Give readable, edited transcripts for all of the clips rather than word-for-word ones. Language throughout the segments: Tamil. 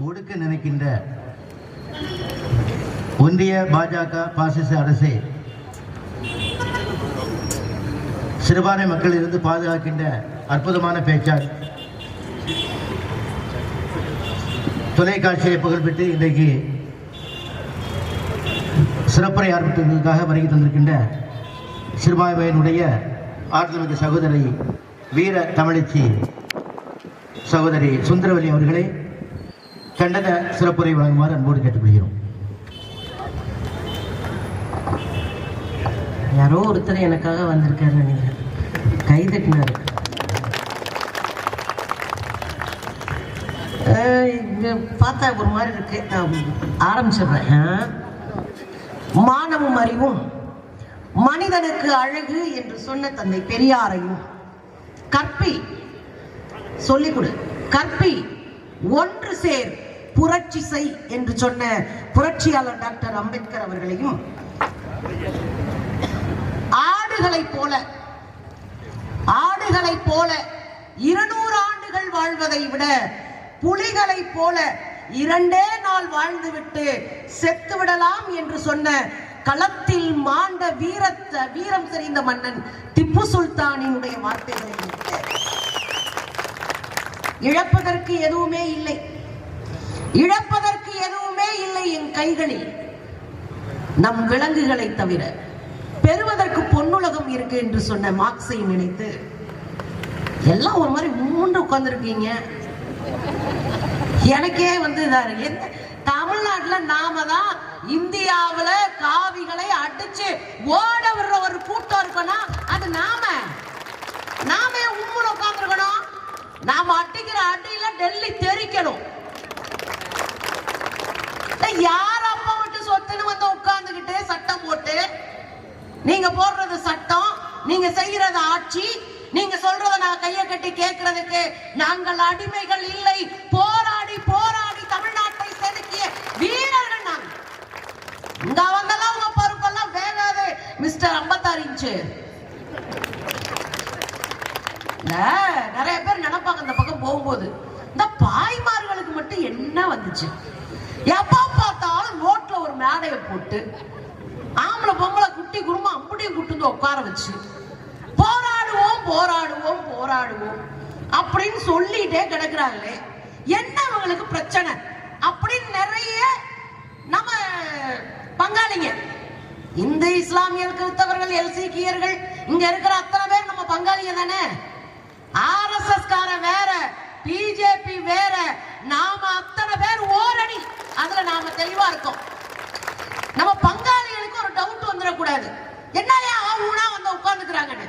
ஒடுக்க நினைக்கின்ற ஒன்றிய பாஜக பாசிச அரசை சிறுபான்மை மக்களிலிருந்து பாதுகாக்கின்ற அற்புதமான பேச்சார், தொலைக்காட்சியை புகழ்பெற்று இன்றைக்கு சிறப்புரை ஆரம்பித்ததற்காக வருகை தந்திருக்கின்ற சிறுபான்மையினுடைய ஆற்றல்மிக்க சகோதரி வீர தமிழச்சி சகோதரி சுந்தரவல்லி அவர்களை கண்டன சிறப்புரை வழங்குமாறு அன்போடு கேட்டுக்கொள்கிறோம். யாரோ ஒருத்தர் எனக்காக வந்திருக்காரு நினைக்கிறேன், கைதட்டினாரு. பார்த்தா ஒரு மாதிரி இருக்கு. நான் ஆரம்பிச்சிடுறேன். மானமும் அறிவும் மனிதனுக்கு அழகு என்று சொன்ன தந்தை பெரியாரையும், கற்பி சொல்லிக் கொடு, கற்பி ஒன்று சேர் புரட்சி செய் என்று சொன்ன புரட்சியாளர் டாக்டர் அம்பேத்கர் அவர்களையும், ஆடுகளைப் போல 200 ஆண்டுகள் வாழ்வதை விட புலிகளைப் போல 2 நாள் வாழ்ந்துவிட்டு செத்து விடலாம் என்று சொன்ன களத்தில் மாண்ட வீரம் செறிந்த மன்னன் திப்பு சுல்தானினுடைய வார்த்தைகளை இழப்பதற்கு எதுவுமே இல்லை, இழப்பதற்கு எதுவுமே இல்லை என் கைகளில் நம் விலங்குகளை தவிர, பெறுவதற்கு பொன்னுலகம் இருக்கு என்று சொன்ன மார்க்ஸை நினைத்து எல்லாம் ஒரு மாதிரி மூன்று உட்கார்ந்துருக்கீங்க. எனக்கே வந்து தமிழ்நாட்டுல நாம தான் இந்தியாவுல காவிகளை அடிச்சு ஓட விடுற ஒரு கூட்டம் இருக்கணும். அது நாம உம்முல உட்கார்ந்துருக்கணும். நாம அடிக்கிற அடியில டெல்லி தெரிக்கணும். யார் அப்பா விட்டு சொத்துன்னு வந்து உட்கார்ந்துகிட்டு சட்டம் போட்டு, நீங்க போடுறது சட்டம், நீங்க செய்யறது ஆட்சி, நீங்க சொல்றத நான் கையை கட்டி கேட்கறதுக்கு நாங்கள் அடிமைகள் இல்லை. போராடி போராடி தமிழ்நாட்டை செதுக்கிய வீரர்கள் நாங்கள். இங்க வந்தெல்லாம் உங்க பருப்பெல்லாம் வேகாது மிஸ்டர் 56 இன்ச்சு. நிறைய பேர் நினைப்பாங்க இந்த பக்கம் போகும்போது, இந்த பாய்மார்களுக்கு மட்டும் என்ன வந்துச்சு, எப்ப பார்த்தாலும் நோட்ல ஒரு மேடையை போட்டு ஆம்பளை பொம்பளை குட்டி குடும்பம் அப்படியே கூட்டு உட்கார வச்சு போராடுவோம் போராடுவோம் போராடுவோம் அப்படின்னு சொல்லிட்டே கிடக்குறாங்களே, என்ன அவங்களுக்கு பிரச்சனை அப்படின்னு நிறைய நம்ம பங்காளிங்க, இந்து இஸ்லாமியர் கிறிஸ்தவர்கள் எல்சீக்கியர்கள் இங்க இருக்கிற அத்தனை பேர் நம்ம பங்காளிங்க தானே. ஆர்எஸ்எஸ் கார வேற, பிஜேபி வேற, நாம அத்தனை பேர் ஓரணி. அதுல நாம தெளிவா இருக்கோம். நம்ம பங்காளிகளுக்கு ஒரு டவுட் வந்துடக்கூடாது, என்னையா ஊனா வந்து உட்கார்ந்துக்கிறாங்கன்னு.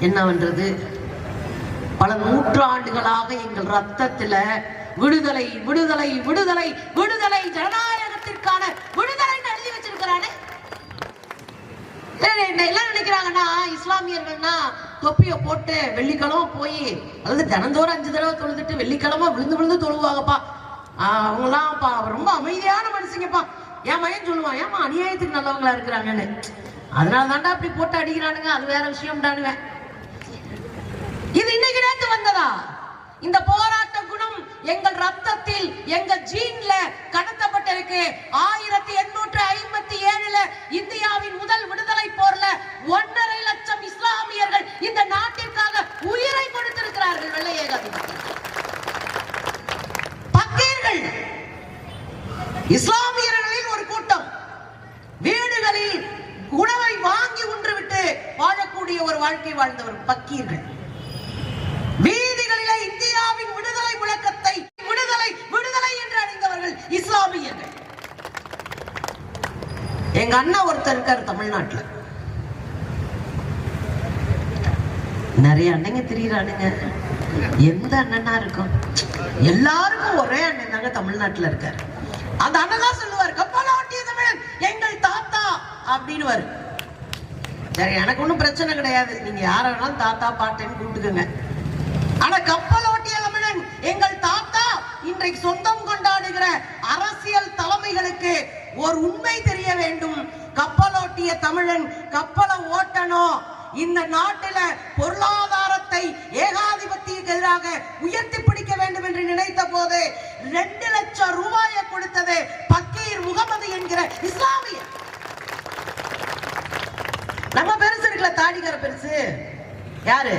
என்ன பண்றது, பல நூற்றாண்டுகளாக எங்கள் ரத்தத்துல விடுதலை விடுதலை விடுதலை விடுதலை ஜனநாயகத்திற்கான விடுதலை எழுதி வச்சிருக்கிறானே. எல்லாம் நினைக்கிறாங்கன்னா இஸ்லாமியர்கள்னா தொப்பிய போட்டு வெள்ளிக்கிழமை போய், அதாவது தினந்தோறும் 5 தடவை தொழுதுட்டு வெள்ளிக்கிழமை விழுந்து விழுந்து தொழுவாங்கப்பா. அவங்களாம் ரொம்ப அமைதியான மனுஷங்கப்பா. என் மகன் சொல்லுவான், ஏமா அநியாயத்துக்கு நல்லவங்களா இருக்கிறாங்கன்னு. அதனால தாண்டா அப்படி போட்டு அடிக்கிறானுங்க, அது வேற விஷயம் தானுவேன். இது இன்னைக்கு நேத்து வந்ததா? இந்த போராட்ட குணம் எங்கள் ரத்தத்தில், எங்க ஜீன்ல கடத்தப்பட்டிருக்கு. 1857 இந்தியாவின் முதல் விடுதலை போர்ல 1.5 லட்சம் இஸ்லாமியர்கள் இந்த நாட்டிற்காக உயிரை கொடுத்திருக்கிறார்கள். வெள்ளை ஏகாதிபதி பக்கீர்கள், இஸ்லாமியர்களில் ஒரு கூட்டம், வீடுகளில் உணவை வாங்கி உண்டுவிட்டு வாழக்கூடிய ஒரு வாழ்க்கை வாழ்ந்தவர் பக்கீர்கள். வீதிகளிலே இந்தியாவின் விடுதலை முழக்கத்தை விடுதலை விடுதலை என்று அணிந்தவர்கள் இஸ்லாமியர்கள். எங்க அண்ணா ஒருத்தர் இருக்கார் தமிழ்நாட்டுல, நிறைய அண்ணங்க திரியிறானுங்க. எந்த அண்ணனா இருக்கும், எல்லாருக்கும் ஒரே அண்ணன் தாங்க தமிழ்நாட்டுல இருக்காரு. அந்த அண்ணன் சொல்லுவார், கப்பலோட்டிய தமிழன் எங்கள் தாத்தா அப்படின்னு வரு. சரி, எனக்கு ஒன்றும் பிரச்சனை கிடையாது, நீங்க யார வேணாலும் தாத்தா பாட்டேன்னு கூப்பிட்டுக்கோங்க. ஆனா கப்பலோட்டிய தமிழன் எங்கள் தாத்தா இன்றைக்கு சொந்தம் கொண்டாடுகிற அரசியல் தலைமைகளுக்கு ஒரு உண்மை தெரிய வேண்டும். கப்பலோட்டிய தமிழன் கப்பலை ஓட்டணும். இந்த நாட்டில பொருளாதாரத்தை குடும்பத்தை ஏகாதிபத்தியக்கு எதிராக உயர்த்தி பிடிக்க வேண்டும் என்று நினைத்த போது 2 லட்சம் ரூபாயை கொடுத்தது பக்கீர் முகமது என்கிற இஸ்லாமிய. நம்ம பெருசு இருக்குல்ல, தாடிக்கார பெருசு யாரு?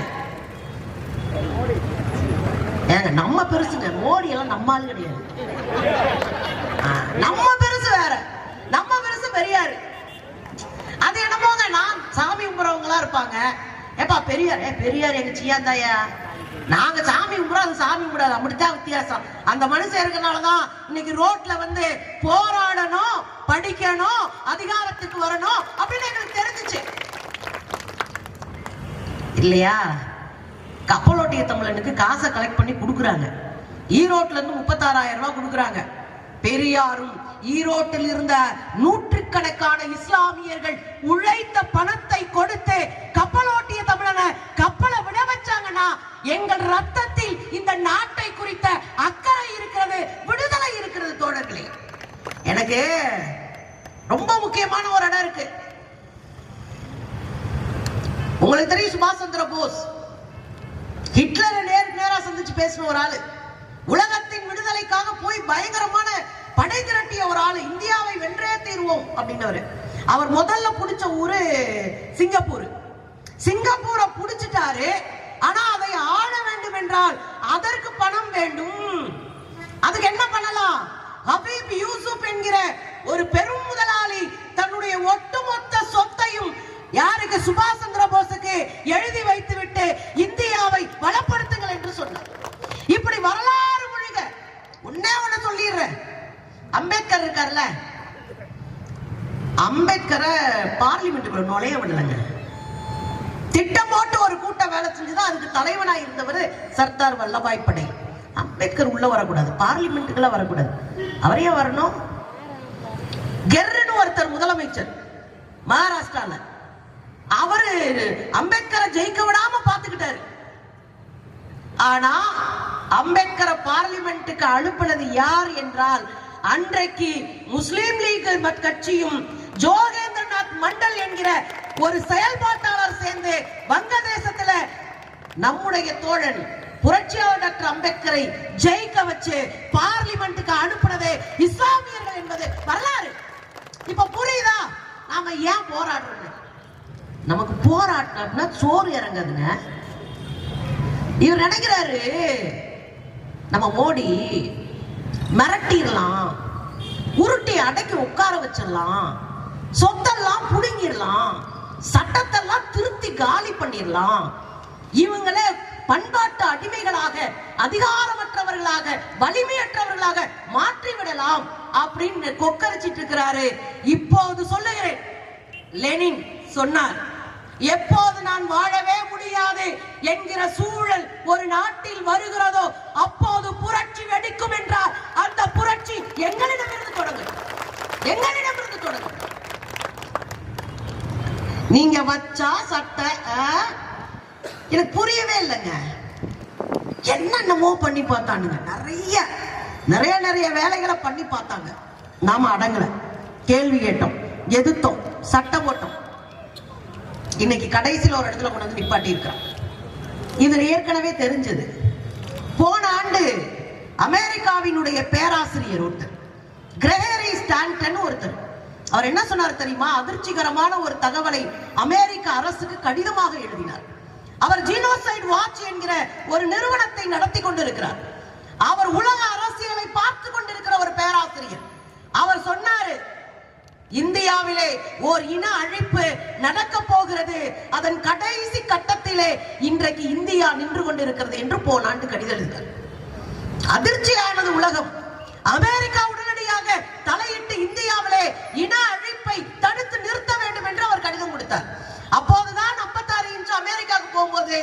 ஏங்க நம்ம பெருசுங்க, மோடி எல்லாம் நம்ம ஆளு கிடையாது. நம்ம பெருசு வேற, நம்ம பெருசு பெரியாரு. அது என்னமோங்க, நான் சாமி கும்பிடுறவங்களா இருப்பாங்க. ஏப்பா பெரியார், பெரியார் எங்க சியாந்தாயா, நாங்க சாமி கும்பிடுறோம், அது சாமி கும்பிடாது, அப்படித்தான் வித்தியாசம். அந்த மனுஷன் இருக்கனாலதான் இன்னைக்கு ரோட்ல வந்து போராடணும், படிக்கணும், அதிகாரத்துக்கு வரணும் அப்படின்னு எங்களுக்கு தெரிஞ்சிச்சு இல்லையா? கப்பலோட்டிய தமிழனுக்கு காசை கலெக்ட் பண்ணி கொடுக்குறாங்க. ஈரோட்ல இருந்து 36,000 ரூபாய் கொடுக்குறாங்க. பெரியாரும் ஈரோட்டில் இருந்த நூற்றுக்கணக்கான இஸ்லாமியர்கள் உழைத்த பணத்தை கொடுத்து கப்பலோட்டிய தமிழனை கப்பலை விட வச்சாங்கன்னா எங்கள் ரத்தத்தில் இந்த நாட்டை குறித்த அக்கறை இருக்கிறது, விடுதலை இருக்கிறது தோழர்களே. எனக்கு ரொம்ப முக்கியமான ஒரு இடம் இருக்கு. உங்களுக்கு தெரியும், சுபாஷ் சந்திர போஸ் ஹிட்லரை நேருக்கு நேரா சந்திச்சு பேசின ஒரு ஆளு. உலகத்தின் விடுதலைக்காக போய் பயங்கரமான படை திரட்டிய ஒரு ஆளு. இந்தியாவை வென்றே தீர்வோம் அப்படின்னவர். அவர் முதல்ல புடிச்ச ஊரு சிங்கப்பூர். சிங்கப்பூரை புடிச்சிட்டாரு. ஆனா அதை ஆள வேண்டும் என்றால் அதற்கு பணம் வேண்டும். அதுக்கு என்ன பண்ணலாம்? ஹபீப் யூசுப் என்கிற ஒரு பெரும் முதலாளி தன்னுடைய ஒட்டுமொத்த சொத்தையும் யாருக்கு? சுபாஷ் சந்திர போஸுக்கு எழுதி வைத்து விட்டு இந்தியாவை வளப்படுத்துங்கள் என்று சொன்னார். இப்படி வரலாறு முழுக்க ஒன்னே ஒண்ணு சொல்லிடுறேன். அம்பேத்கர் இருக்கார்ல, அம்பேத்கரை பார்லிமெண்ட்டுக்குள்ள நுழைய விடலங்க. திட்டம் போட்டு ஒரு கூட்டம் வேலை செஞ்சுதான் அதுக்கு தலைவனாய் இருந்தவர் சர்தார் வல்லபாய் படேல். அம்பேத்கர் உள்ள வரக்கூடாது, பார்லிமெண்ட்டுக்குள்ள வரக்கூடாது. அவரே வரணும். கெர்னு ஒருத்தர் முதலமைச்சர் மகாராஷ்டிரால, அவரு அம்பேத்கரை ஜெயிக்க விடாம பாத்துக்கிட்டாரு. ஆனா அம்பேத்கரை பார்லிமெண்ட்டுக்கு அனுப்பினது யார் என்றால் அன்றைக்கு முஸ்லிம் லீக் கட்சியும் ஜோகேந்திரநாத் மண்டல் என்கிற ஒரு செயல்பாட்டாளர் சேர்ந்து வங்கதேசத்துல நம்முடைய தோழன் புரட்சியாளர் டாக்டர் அம்பேத்கரை ஜெயிக்க வச்சு பார்லிமெண்ட்டுக்கு அனுப்பினது இஸ்லாமியர்கள் என்பது வரலாறு. இப்ப புரியுதா நாம ஏன் போராடுறோம்? நமக்கு போராட்டினா சோறு இறங்குதுங்க. இவர் நினைக்கிறாரு நம்ம மோடி மிரட்டிடலாம், உருட்டி அடக்கி உட்கார வச்சிடலாம், சொத்தெல்லாம் புடுங்கிடலாம், சட்டத்தெல்லாம் திருத்தி காலி பண்ணிடலாம், இவங்களே பண்பாட்டு அடிமைகளாக, அதிகாரமற்றவர்களாக, வலிமையற்றவர்களாக மாற்றிவிடலாம் அப்படின்னு கொக்கரிச்சிட்டு இருக்கிறாரு. இப்போது சொல்லுகிறேன், லெனின் சொன்னார், எப்போது நான் வாழவே முடியாது என்கிற சூழல் ஒரு நாட்டில் வருகிறதோ அப்போது புரட்சி வெடிக்கும் என்றால் அந்த புரட்சி எங்களிடமிருந்து தொடங்கும், எங்களிடமிருந்து தொடங்கும். நீங்க வச்சா சட்டை எனக்கு புரியவே இல்லைங்க. என்னென்னமோ பண்ணி பார்த்தானுங்க, நிறைய நிறைய வேலைகளை பண்ணி பார்த்தாங்க. நாம அடங்கல, கேள்வி கேட்டோம், எதிர்த்தோம், சட்டம் போட்டோம். இன்னைக்கு கடைசியில் ஒரு இடத்துல கொண்டு வந்து நிப்பாட்டி இருக்கிறான். இது ஏற்கனவே தெரிஞ்சது. போன ஆண்டு அமெரிக்காவினுடைய பேராசிரியர் ஒருத்தர், கிரெகரி ஸ்டான்டன் ஒருத்தர், அவர் என்ன சொன்னார் தெரியுமா? அதிர்ச்சிகரமான ஒரு தகவலை அமெரிக்க அரசுக்கு கடிதமாக எழுதினார். அவர் ஜீனோசைட் வாட்ச் என்கிற ஒரு நிறுவனத்தை நடத்தி கொண்டிருக்கிறார். அவர் உலக அரசியலை பார்த்து கொண்டிருக்கிற ஒரு பேராசிரியர். அவர் சொன்னாரு, இந்தியாவிலே ஓர் இன அழிப்பு நடக்க போகிறது, அதன் கடைசி கட்டத்திலே இன்றைக்கு இந்தியா நின்று கொண்டிருக்கிறது என்று போன ஆண்டு கடிதம் எழுதினார். அதிர்ச்சியானது உலகம். அமெரிக்கா உடனடியாக தலையிட்டு இந்தியாவிலே இன அழிப்பை தடுத்து நிறுத்த வேண்டும் என்று அவர் கடிதம் கொடுத்தார். அப்போதுதான் 56 இன்ச் அமெரிக்காவுக்கு போகும்போது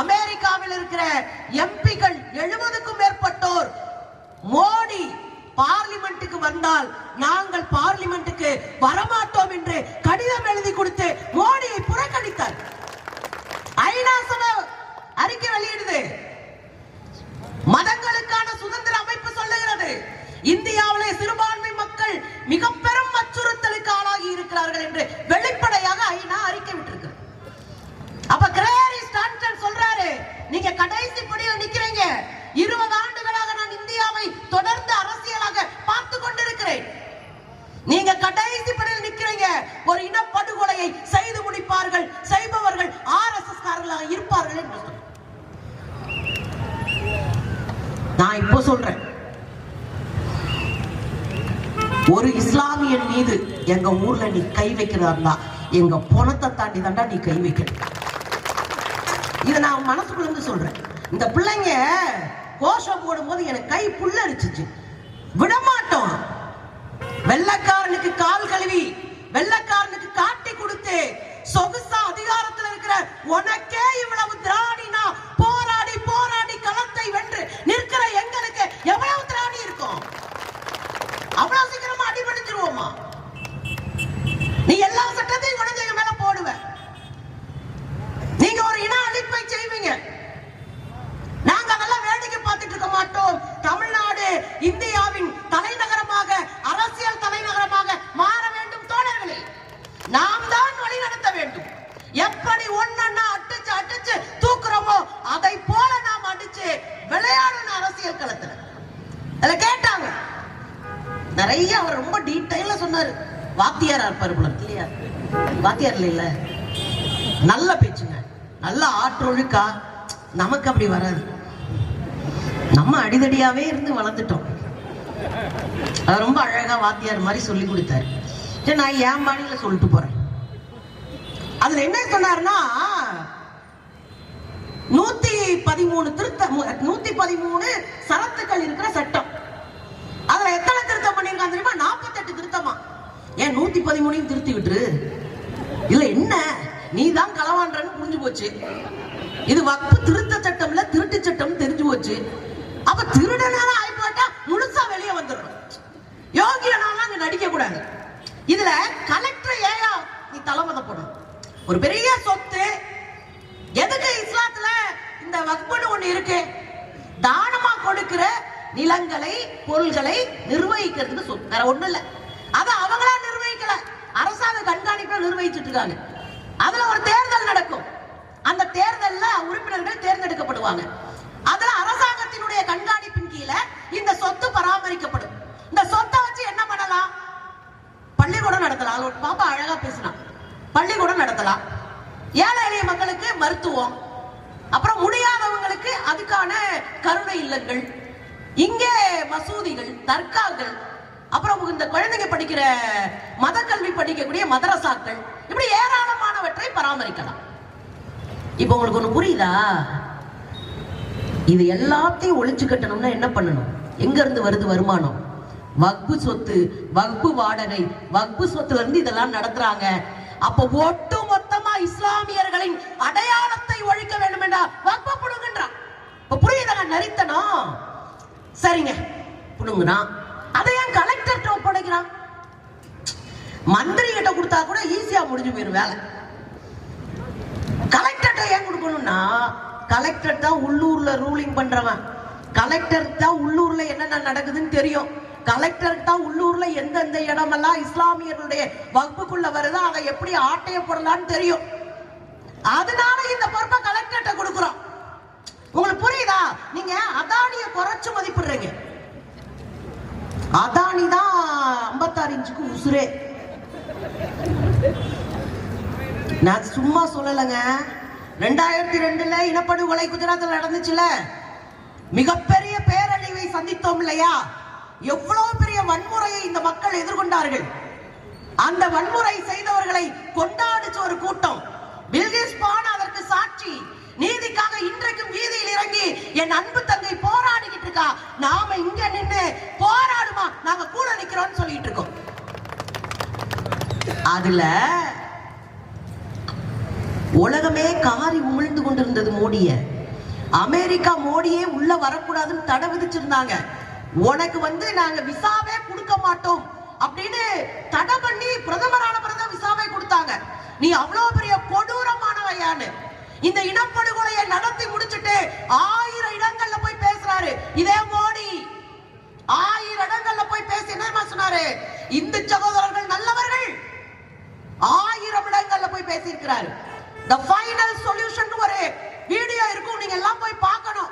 அமெரிக்காவில் இருக்கிற எம்பிக்கள் 70க்கும் மேற்பட்டோர் மோடி பார்லிமெண்ட்டுக்கு வந்தால் நாங்கள் பார்லிமெண்ட்டுக்கு வரமாட்டோம் என்று கடிதம் எழுதி கொடுத்து மோடியை புறக்கணித்தார். ஐநா சபை அறிக்கை வெளியிடுது. மதங்களுக்கான சுதந்திர அமைப்பு சொல்லுகிறது, இந்தியாவிலே சிறுபான்மை மக்கள் மிக பெரும் அச்சுறுத்தலுக்கு ஆளாகி இருக்கிறார்கள் என்று வெளிப்படையாக ஐநா அறிக்கை விட்டிருக்கிறது. அப்ப கிரெகரி ஸ்டான்டன் சொல்றாரு, இனப்படுகொலையை செய்து முடிப்பார்கள், செய்பவர்கள் RSS காரர்களாக இருப்பார்கள் என்று சொன்னார். நான் இப்போ சொல்றேன், ஒரு இஸ்லாமியன் மீது எங்க ஊர்ல நீ கை வைக்கிறதா எங்க பணத்தை தாண்டி தாண்டா நீ கை வைக்கணும். இதை நான் மனசுக்குள்ள இருந்து சொல்றேன். இந்த பிள்ளைங்க கோஷம் போடும்போது எனக்கு கை புல்லரிச்சிச்சு. விடமாட்டோம். வெள்ளக்காரனுக்கு கால் கழுவி, வெள்ளக்காரனுக்கு காட்டி கொடுத்து, சொகுசா அதிகாரத்தில் இருக்கிற உனக்கே இவ்வளவு திராணினா போராடி போராடி களத்தை வென்று நிற்கிற எங்களுக்கு எவ்வளவு திராணி இருக்கும்? அவ்வளவு சீக்கிரமா அடிபணிச்சிருவோமா? நீ எல்லா சட்டத்தையும் கொண்டு எங்க மேல போடுவ. நீங்க ஒரு இன அழிப்பை செய்வீங்க, நாங்க அதெல்லாம் வேடிக்கை பார்த்துட்டு இருக்க மாட்டோம். தமிழ்நாடு இந்தியாவின் தலைநகரமாக, அரசியல் தலைநகரமாக மாற வேண்டும் தோழர்களே. நாம் தான் வழி நடத்த வேண்டும். எப்படி ஒன்னா அடிச்சு அடிச்சு தூக்குறோமோ அதை போல நாம் அடிச்சு விளையாடணும் அரசியல் களத்துல. அதுல கேட்டாங்க நிறைய, அவர் ரொம்ப டீடைலா சொன்னாரு. வாத்தியாரா இருப்பாரு போல இல்லையா? வாத்தியார் இல்ல, நல்ல பேச்சுங்க, நல்ல ஆற்றொழுக்கா. நமக்கு அப்படி வராது. நம்ம அடிதடியாவே இருந்து வளர்ந்துட்டோம். அது ரொம்ப அழகா வாத்தியார் மாதிரி சொல்லி கொடுத்தாரு. நான் என் பாணியில சொல்லிட்டு போறேன். அதுல என்ன சொன்னாருன்னா, 113 சரத்துக்கள் இருக்கிற சட்டம். அதுல எத்தனை திருத்தம் பண்ணிருக்காங்க தெரியுமா? 48 திருத்தமா. ஏன் 113 திருத்தி விட்டுரு? இல்ல என்ன, நீ தான் களவான்றன்னு புரிஞ்சு போச்சு. இது வக்பு திருத்த சட்டம் இல்ல, திருட்டு சட்டம் தெரிஞ்சு போச்சு. அப்ப திருடனால ஆயிப்போட்டா முழுசா வெளியே வந்துடணும். யோகியனால அங்க நடிக்க கூடாது. இதுல கலெக்டர் ஏயா நீ தலைமதப்படும். ஒரு பெரிய சொத்து எதுக்கு இஸ்லாத்துல இந்த வக்புன்னு ஒண்ணு இருக்கு? தானமா கொடுக்கிற நிலங்களை, பொருள்களை நிர்வகிக்கிறதுக்கு சொத்து, வேற ஒண்ணு இல்ல. அத அவங்களா நிர்வகிக்கல, அரசாங்க கண்காணிப்பா நிர்வகிச்சுட்டு இருக்காங்க. அதுல ஒரு தேர்தல் நடக்கும். அந்த தேர்தல்ல உறுப்பினர்கள் தேர்ந்தெடுக்கப்படுவாங்க. அதுல அரசாங்கத்தினுடைய கண்காணிப்பின் கீழே இந்த சொத்து பராமரிக்கப்படும். இந்த சொத்தை வச்சு என்ன பண்ணலாம்? பள்ளிக்கூடம் நடத்தலாம். பாப்பா அழகா பேசினா, பள்ளிக்கூடம் நடத்தலாம். ஏழை எளிய மக்களுக்கு மருத்துவம், அப்புறம் முடியாதவங்களுக்கு அதுக்கான கருணை இல்லங்கள், இங்கே மசூதிகள், தர்காக்கள், அப்புறம் இந்த குழந்தைங்க படிக்கிற மத கல்வி படிக்கக்கூடிய மதரசாக்கள், இப்படி ஏராளமானவற்றை பராமரிக்கலாம். இப்ப உங்களுக்கு ஒண்ணு புரியுதா? இது எல்லாத்தையும் ஒழிச்சு கட்டணும்னா என்ன பண்ணணும்? எங்க இருந்து வருது வருமானம்? வக்பு சொத்து, வக்பு வாடகை, வக்பு சொத்துல இருந்து இதெல்லாம் நடத்துறாங்க. அப்ப ஒட்டு மொத்தமா இஸ்லாமியர்களின் அடையாளத்தை ஒழிக்க வேண்டும் என்றா வக்பு புடுங்கன்றான். இப்ப புரியுதாங்க நரித்தனம்? சரிங்க, புடுங்குறான். அதை ஏன் கலெக்டர் ஒப்படைக்கிறான்? மந்திரி கிட்ட கொடுத்தா கூட ஈஸியா முடிஞ்சு போயிரும் வேலை. கலெக்டர் ஏன் கொடுக்கணும்னா, கலெக்டர் தான் உள்ளூர்ல ரூலிங் பண்றவன். கலெக்டர் தான் உள்ளூர்ல என்னென்ன நடக்குதுன்னு தெரியும். கலெக்டர் தான் உள்ளூர்ல எந்தெந்த இடமெல்லாம் இஸ்லாமியர்களுடைய வகுப்புக்குள்ள வருதோ அதை எப்படி ஆட்டைய போடலான்னு தெரியும். அதனால இந்த பொறுப்பை கலெக்டர் கொடுக்கிறோம். உங்களுக்கு புரியுதா? நீங்க அதானிய குறைச்சு மதிப்பிடுறீங்க. அதானி தான் 56 இன்ச்சுக்கு உசுரே. நான் சும்மா சொல்லலைங்க. 2002 இனப்படுகொலை குஜராத்தில் நடந்துச்சுல, மிகப்பெரிய பேரழிவை சந்தித்தோம் இல்லையா? எவ்வளவு பெரிய வன்முறையை இந்த மக்கள் எதிர்கொண்டார்கள். அந்த வன்முறை செய்தவர்களை கொண்டாடிச்ச ஒரு கூட்டம். பில்கிஸ் பான் அதற்கு சாட்சி. நீதிக்காக இன்றைக்கும் வீதியில் இறங்கி என் அன்பு தங்கை போராடிக்கிட்டு இருக்கா. நாம இங்க நின்று போராடுமா, நாங்க கூட நிக்கிறோம்னு சொல்லிட்டு இருக்கோம். அதுல உலகமே காரி உமிழ்ந்து கொண்டிருந்தது மோடிய. அமெரிக்கா மோடியே உள்ள வரக்கூடாதுன்னு தடை விதிச்சிருந்தாங்க. உனக்கு நாங்க விசாவே கொடுக்க மாட்டோம் அப்படின்னு தடை பண்ணி பிரதமரான பிறகு விசாவை கொடுத்தாங்க. நீ அவ்வளவு பெரிய கொடூரமானவையான்னு இந்த இனப்படுகொலையை நடத்தி முடிச்சுட்டு 1000 இடங்கள்ல போய் பேசுறாரு இதே மோடி. 1000 இடங்கள்ல போய் பேசி என்ன சொன்னாரு? இந்து சகோதரர்கள் நல்லவர்கள். 1000 இடங்கள்ல போய் பேசி இருக்கிறாரு. The final solution ஒரு வீடியோ இருக்கும், நீங்க எல்லாம் போய் பார்க்கணும்.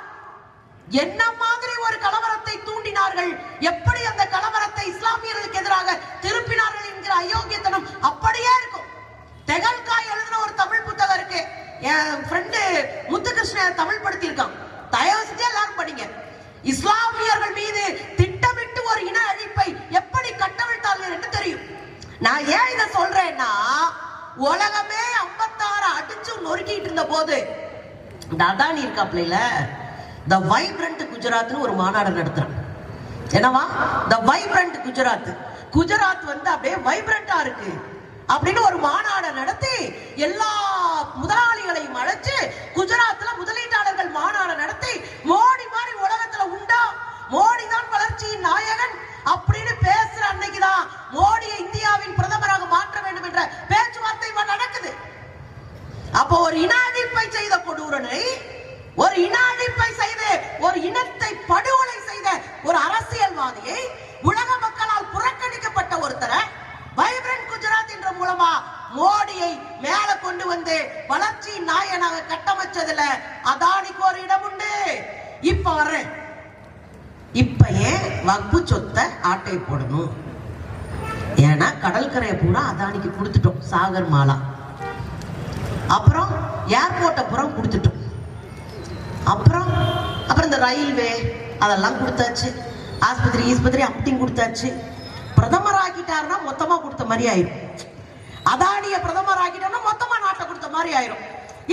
என்ன மாதிரி ஒரு கலவரத்தை தூண்டினார்கள், எப்படி அந்த கலவரத்தை இஸ்லாமியர்களுக்கு எதிராக திருப்பினார்கள் என்கிற அயோக்கியத்தனம் அப்படியே இருக்கும். என் ஃப்ரெண்டு முத்துகிருஷ்ணன் தமிழ் படுத்தியிருக்கான், தயவு செஞ்சு எல்லாரும் படிங்க. இஸ்லாமியர்கள் மீது திட்டமிட்டு ஒரு இன அழிப்பை எப்படி கட்டவிழ்த்தார்கள் என்று தெரியும். நான் ஏன் இதை சொல்றேன்னா, உலகமே 56 அடிச்சு நொறுக்கிட்டு இருந்த போது இந்த அதானி இருக்காப்ல, த வைப்ரண்ட் குஜராத்னு ஒரு மாநாடு நடத்துறான். என்னவா? த வைப்ரண்ட் குஜராத். குஜராத் வந்து அப்படியே வைப்ரண்டா இருக்கு அப்படின்னு ஒரு மாநாடு நடத்தி எல்லா முதலாளிகளையும் அழைச்சு குஜராத்ல முதலீட்டாளர்கள் மாநாடு நடத்தி மோடி மாதிரி உலகத்துல உண்டா, மோடி தான் வளர்ச்சியின் நாயகன் அப்படின்னு பேசுற அன்னைக்குதான் மோடியை இந்தியாவின் பிரதமராக மாற்ற வேண்டும் என்ற பேச்சுவார்த்தை நடக்குது. அப்போ ஒரு இன அழிப்பை செய்த கொடூரனை, ஒரு இன அழிப்பை செய்து ஒரு இனத்தை படுகொலை செய்த ஒரு அரசியல்வாதியை, உலக மக்களால் புறக்கணிக்கப்பட்ட ஒருத்தரை வைப்ரண்ட் குஜராத் என்ற மூலமா மோடியை மேல கொண்டு வந்து வளர்ச்சி நாயனாக கட்டமைச்சதுல அதானிக்கு ஒரு இடம் உண்டு. இப்ப வர்றேன், இப்ப ஏன் வக்பு சொத்தை ஆட்டை போடணும்? ஏன்னா கடற்கரையை பூரா அதானிக்கு கொடுத்துட்டோம், சாகர் மாலா. அப்புறம் ஏர்போர்ட்டை புறம் கொடுத்துட்டோம். அப்புறம் இந்த ரயில்வே அதெல்லாம் கொடுத்தாச்சு, ஆஸ்பத்திரி அப்படியும் கொடுத்தாச்சு. பிரதமர் ஆக்கிட்டாருன்னா மொத்தமா கொடுத்த மாதிரி ஆயிரும். அதானிய பிரதமர் ஆக்கிட்டோம்னா மொத்தமா நாட்டை கொடுத்த மாதிரி ஆயிரும்.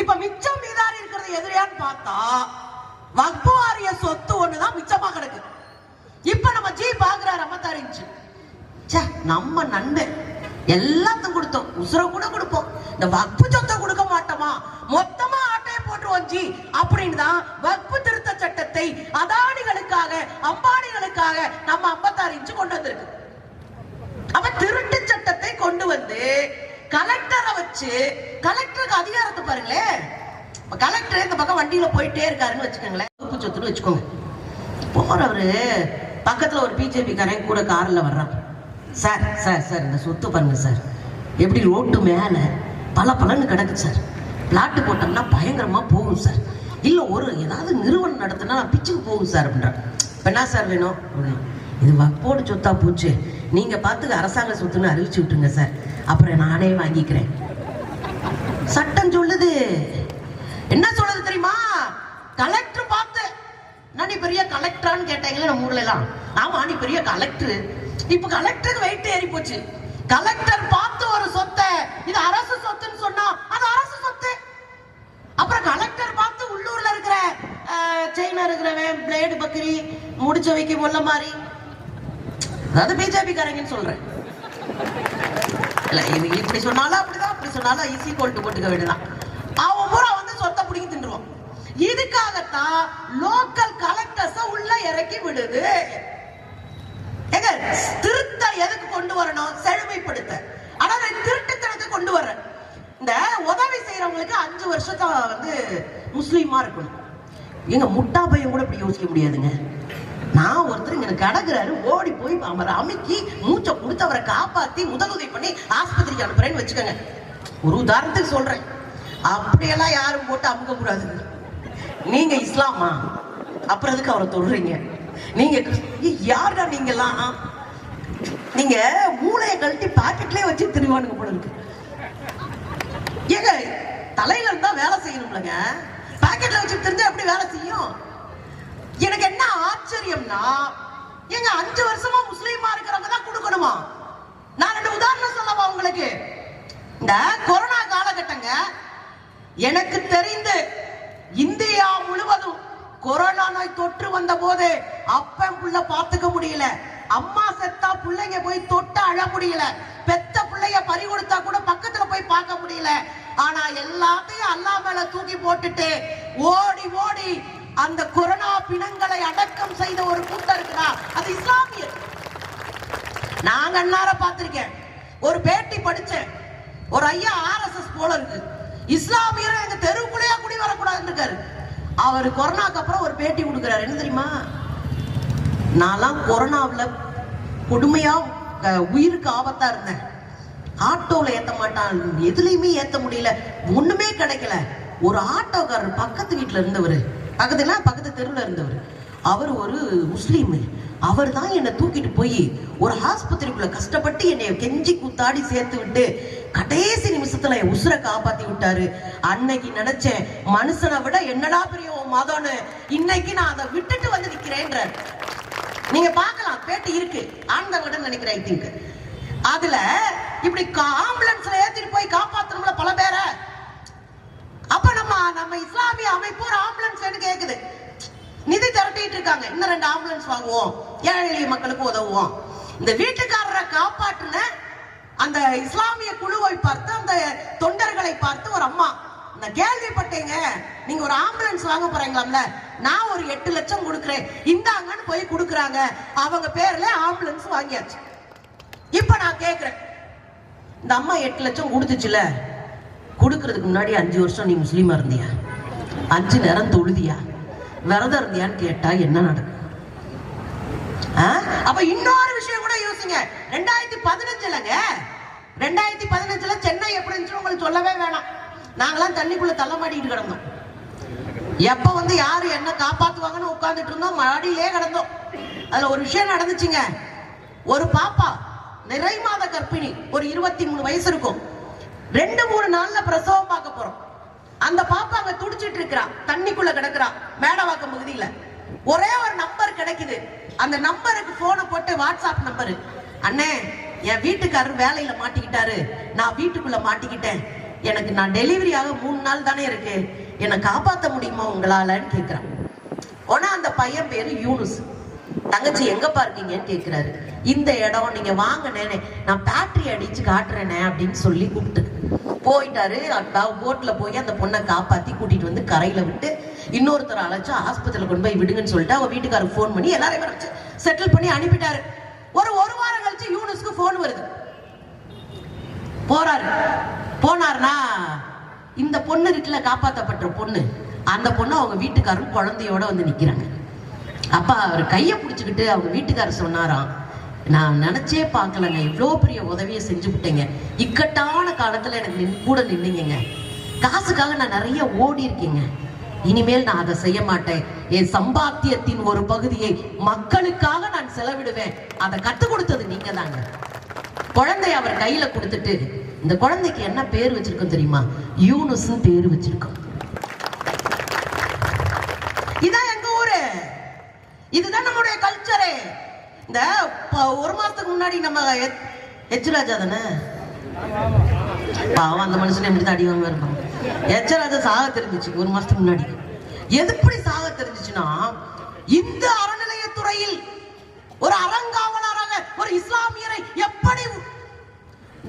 இப்ப மிச்சம் மீதாரி இருக்கிறது எதிரியான்னு பார்த்தா வக்பு வாரிய சொத்து ஒண்ணுதான் மிச்சமா கிடக்கு. இப்ப நம்ம ஜி பாக்குறாரு 56 இன்ச்சு. நம்ம நண்பன் எல்லாத்தையும் கொடுத்தோம், உசுர கூட கொடுப்போம், இந்த வக்பு சொத்தை கொடுக்க மாட்டோமா, மொத்தமா ஆட்டையை போட்டுருவோம் ஜி அப்படின்னு தான் வக்பு திருத்த சட்டத்தை அதானிகளுக்காக அம்பானிகளுக்காக நம்ம 56 இன்ச்சு கொண்டு வந்திருக்கு. அப்ப திருட்டு சட்டத்தை கொண்டு வந்து கலெக்டரை வச்சு, கலெக்டருக்கு அதிகாரத்தை பாருங்களேன். கலெக்டர் இந்த பக்கம் வண்டியில போயிட்டே இருக்காருன்னு வச்சுக்கோங்களேன், வக்பு சொத்துன்னு வச்சுக்கோங்க. போறவரு பக்கத்துல ஒரு பிஜேபி காரன் கூட கார்ல வர்றான். சார் சார் சார் இந்த சொத்து பாருங்க சார், எப்படி ரோட்டு மேல பலன்னு கிடக்கு சார், பிளாட்டு போட்டோம்னா பயங்கரமா போகும் சார், இல்ல ஒரு ஏதாவது நிறுவனம் நடத்தினா பிச்சுக்கு போகும் சார் அப்படின்றான். என்ன சார் வேணும்? இது வக்போடு சொத்தா போச்சு, நீங்க பார்த்து அரசாங்க சொத்துன்னு அறிவிச்சு விட்டுருங்க சார், அப்புறம் நானே வாங்கிக்கிறேன். சட்டம் சொல்லுது. என்ன சொல்லுது தெரியுமா? கலெக்டர் பார்த்து, நீ பெரிய கலெக்டரான்னு கேட்டாங்களே நம்ம ஊர்ல எல்லாம். ஆமா, நீ பெரிய கலெக்டர். இப்ப கலெக்டருக்கு வெயிட் ஏறி போச்சு. கலெக்டர் பார்த்து ஒரு சொத்தை இது அரசு சொத்துன்னு சொன்னா அது அரசு சொத்து. அப்புறம் கலெக்டர் பார்த்து உள்ளூர்ல இருக்கிற செயினா இருக்கிறவன் பிளேடு பக்கரி முடிச்ச வைக்க முல்ல மாதிரி, அதாவது பிஜேபி காரங்கன்னு சொல்றேன். இல்ல இது இப்படி சொன்னாலும் அப்படிதான், அப்படி சொன்னாலும் ஈஸி கோல்ட்டு போட்டுக்க வேண்டியதான். அவன் பூரா வந்து சொத்தை பிடிங்கி தின்றுவான். இதுக்காகத்தான் லோக்கல் கலெக்டர்ஸ உள்ள இறக்கி விடுது. திருத்த எதுக்கு கொண்டு வரணும்? செழுமைப்படுத்த. ஆனா திருட்டுத்தனத்தை கொண்டு வர இந்த உதவி செய்யறவங்களுக்கு 5 வருஷத்தை வந்து முஸ்லீமா இருக்கணும். எங்க முட்டா பையன் கூட இப்படி யோசிக்க முடியாதுங்க. நான் ஒருத்தர் இங்க கிடக்குறாரு, ஓடி போய் அவரை அமைக்கி மூச்சை கொடுத்து அவரை காப்பாத்தி முதலுதவி பண்ணி ஆஸ்பத்திரிக்கு அனுப்புறேன்னு வச்சுக்கோங்க. ஒரு உதாரணத்துக்கு சொல்றேன். அப்படியெல்லாம் யாரும் போட்டு அமுக்க கூடாது. நீங்க இஸ்லாமா? அப்புறம் எதுக்கு அவரை தொடுறீங்க? நீங்க யாருடா நீங்கெல்லாம்? நீங்க மூளையை கழட்டி பாக்கெட்லயே வச்சு திருவானுங்க போல இருக்கு. ஏங்க தலையில இருந்தா வேலை செய்யணும்லங்க, பாக்கெட்ல வச்சு தெரிஞ்சா எப்படி வேலை செய்யும்? எனக்கு என்ன ஆச்சரியம்னா, எங்க 5 வருஷமா முஸ்லீமா இருக்கிறவங்க தான் கொடுக்கணுமா? நான் 2 உதாரணம் சொல்லவா உங்களுக்கு? இந்த கொரோனா காலகட்டங்க, எனக்கு தெரிந்து இந்தியா முழுவதும் கொரோனா நோய் தொற்று வந்த போது அப்பன் புள்ள பாத்துக்க முடியல, அம்மா செத்தா பிள்ளைங்க போய் தொட்ட அழ முடியல, பெத்த பிள்ளைய பறி கொடுத்தா கூட பக்கத்துல போய் பார்க்க முடியல. ஆனா எல்லாத்தையும் அல்லா மேல தூக்கி போட்டுட்டு ஓடி ஓடி அந்த கொரோனா பிணங்களை அடக்கம் செய்த ஒரு கூட்டம் இருக்குதா, அது இஸ்லாமியர். நாங்க அன்னார பார்த்திருக்கேன். ஒரு பேட்டி படிச்சேன். ஒரு ஐயா RSS போல இருக்கு, இஸ்லாமியர் எங்க தெருவுக்குள்ளேயே குடி வரக்கூடாதுன்னு இருக்காரு. அவர் கொரோனாக்கு அப்புறம் ஒரு பேட்டி கொடுக்கிறாரு. என்ன தெரியுமா? நான்லாம் கொரோனாவில் கொடுமையா உயிருக்கு ஆபத்தா இருந்தேன். ஆட்டோல ஏத்த மாட்டான், எதுலையுமே ஏத்த முடியல, ஒண்ணுமே கிடைக்கல. ஒரு ஆட்டோக்காரர் பக்கத்து வீட்டுல இருந்தவர், பக்கத்து தெருவில் இருந்தவர், அவர் ஒரு முஸ்லீம். அவர் தான் என்னை தூக்கிட்டு போய் ஒரு ஆஸ்பத்திரிக்குள்ள கஷ்டப்பட்டு என்னை கெஞ்சி கூத்தாடி சேர்த்து விட்டு கடைசி நிமிஷத்துல என் உசுரை காப்பாத்தி விட்டாரு. அன்னைக்கு நினைச்சேன் மனுஷனை விட என்னடா பெரிய மதம்னு, இன்னைக்கு நான் அதை விட்டுட்டு வந்து நிக்கிறேன்ற. நீங்க பார்க்கலாம், பேட்டி இருக்கு ஆண்டவட நினைக்கிறேன். ஐ திங்க் அதுல இப்படி ஆம்புலன்ஸ்ல ஏத்திட்டு போய் காப்பாத்தணும்ல பல பேரை. அப்ப நம்ம இஸ்லாமிய அமைப்பு ஒரு ஆம்புலன்ஸ் கேக்குது, நிதி திரட்டிட்டு இருக்காங்க, இன்னும் 2 ஆம்புலன்ஸ் வாங்குவோம், ஏழை எளிய மக்களுக்கு உதவுவோம். இந்த வீட்டுக்காரரை காப்பாற்றுன அந்த இஸ்லாமிய குழுவை பார்த்து, அந்த தொண்டர்களை பார்த்து ஒரு அம்மா, நான் கேள்விப்பட்டேங்க, நீங்க ஒரு ஆம்புலன்ஸ் வாங்க போறீங்களாம்ல, நான் ஒரு 8 லட்சம் கொடுக்குறேன், இந்தாங்கன்னு போய் கொடுக்குறாங்க. அவங்க பேர்ல ஆம்புலன்ஸ் வாங்கியாச்சு. இப்ப நான் கேக்குறேன், இந்த அம்மா 8 லட்சம் கொடுத்துச்சுல, கொடுக்கறதுக்கு முன்னாடி 5 வருஷம் நீ முஸ்லீமா இருந்தியா? 5 நேரம் தொழுதியா? விரதம் இருந்தியான்னு கேட்டா என்ன நடக்கும்? அப்ப இன்னொரு விஷயம் கூட யோசிங்க. 2015 2015 சென்னை எப்படி இருந்துச்சு உங்களுக்கு சொல்லவே வேணாம். நாங்களாம் தண்ணிக்குள்ள தள்ள மாட்டிட்டு கிடந்தோம். எப்ப யாரு என்ன காப்பாத்துவாங்கன்னு உட்கார்ந்துட்டு இருந்தோம், மாடியிலே கிடந்தோம். அதுல ஒரு விஷயம் நடந்துச்சுங்க. ஒரு பாப்பா நிறை மாத கர்ப்பிணி, ஒரு 23 வயசு இருக்கும். 2-3 நாள்ல பிரசவம் பார்க்க போறோம். அந்த பாப்பா அங்க துடிச்சிட்டு இருக்கிறா, தண்ணிக்குள்ள கிடக்குறா, மேடவாக்கம் பகுதியில. ஒரே ஒரு நம்பர் கிடைக்குது. அந்த நம்பருக்கு போனை போட்டு, வாட்ஸ்அப் நம்பரு, அண்ணே என் வீட்டுக்காரர் வேலையில மாட்டிக்கிட்டாரு, நான் வீட்டுக்குள்ள மாட்டிக்கிட்டேன், எனக்கு நான் டெலிவரி ஆக 3 நாள் தானே இருக்கு, என்னை காப்பாற்ற முடியுமா உங்களாலன்னு கேட்கிறான். ஆனா அந்த பையன் பேரு யூனுஸ். தங்கச்சி எங்கப்பா இருக்கீங்கன்னு கேட்கிறாரு. இந்த இடம் நீங்க வாங்கினே, நான் பேட்டரி அடிச்சு காட்டுறேனே அப்படின்னு சொல்லி கூப்பிட்டு போயிட்டாரு. போட்ல போய் அந்த பொண்ணை காப்பாத்தி கூட்டிட்டு வந்து கரையில விட்டு இன்னொருத்தர் அழைச்சு ஆஸ்பத்திரியில கொண்டு போய் விடுங்கன்னு சொல்லிட்டு அவங்க வீட்டுக்காரருக்கு போன் பண்ணி எல்லாரையும் வச்சு செட்டில் பண்ணி அனுப்பிட்டாரு. ஒரு வாரம் கழிச்சு யூனுஸ்க்கு போன் வருது. போனாருன்னா இந்த பொண்ணு இருக்குல்ல, காப்பாற்றப்பட்ட பொண்ணு, அந்த பொண்ணு அவங்க வீட்டுக்காரரும் குழந்தையோட வந்து நிக்கிறாங்க. அப்ப அவர் கையை பிடிச்சுக்கிட்டு அவங்க வீட்டுக்காரர் சொன்னாராம், நான் நினைச்சே பார்க்கலங்க, இவ்வளோ பெரிய உதவியை செஞ்சு விட்டேங்க, இக்கட்டான காலத்துல எனக்கு கூட நின்னீங்க, காசுக்காக நான் நிறைய ஓடி இருக்கேங்க, இனிமேல் நான் அதை செய்ய மாட்டேன், என் சம்பாத்தியத்தின் ஒரு பகுதியை மக்களுக்காக நான் செலவிடுவேன், அதை கற்றுக் கொடுத்தது நீங்க தாங்க. குழந்தைய அவர் கையில கொடுத்துட்டு, இந்த குழந்தைக்கு என்ன பேர் வச்சிருக்கோம் தெரியுமா? யூனுஸ் பேர் வச்சிருக்கோம். இதான் எங்க ஊரு, இதுதான் நம்முடைய கல்ச்சரே. இந்த 1 மாசத்துக்கு முன்னாடி நம்ம எச்ராஜா தானே பாவம், அந்த மனுஷன் எப்படி தான் அடிவாங்க இருப்பாங்க. எச்ராஜா சாக தெரிஞ்சிச்சு 1 மாசத்துக்கு முன்னாடி. எப்படி சாக தெரிஞ்சிச்சுன்னா, இந்த அறநிலையத்துறையில் ஒரு அறங்காவலராக ஒரு இஸ்லாமியரை எப்படி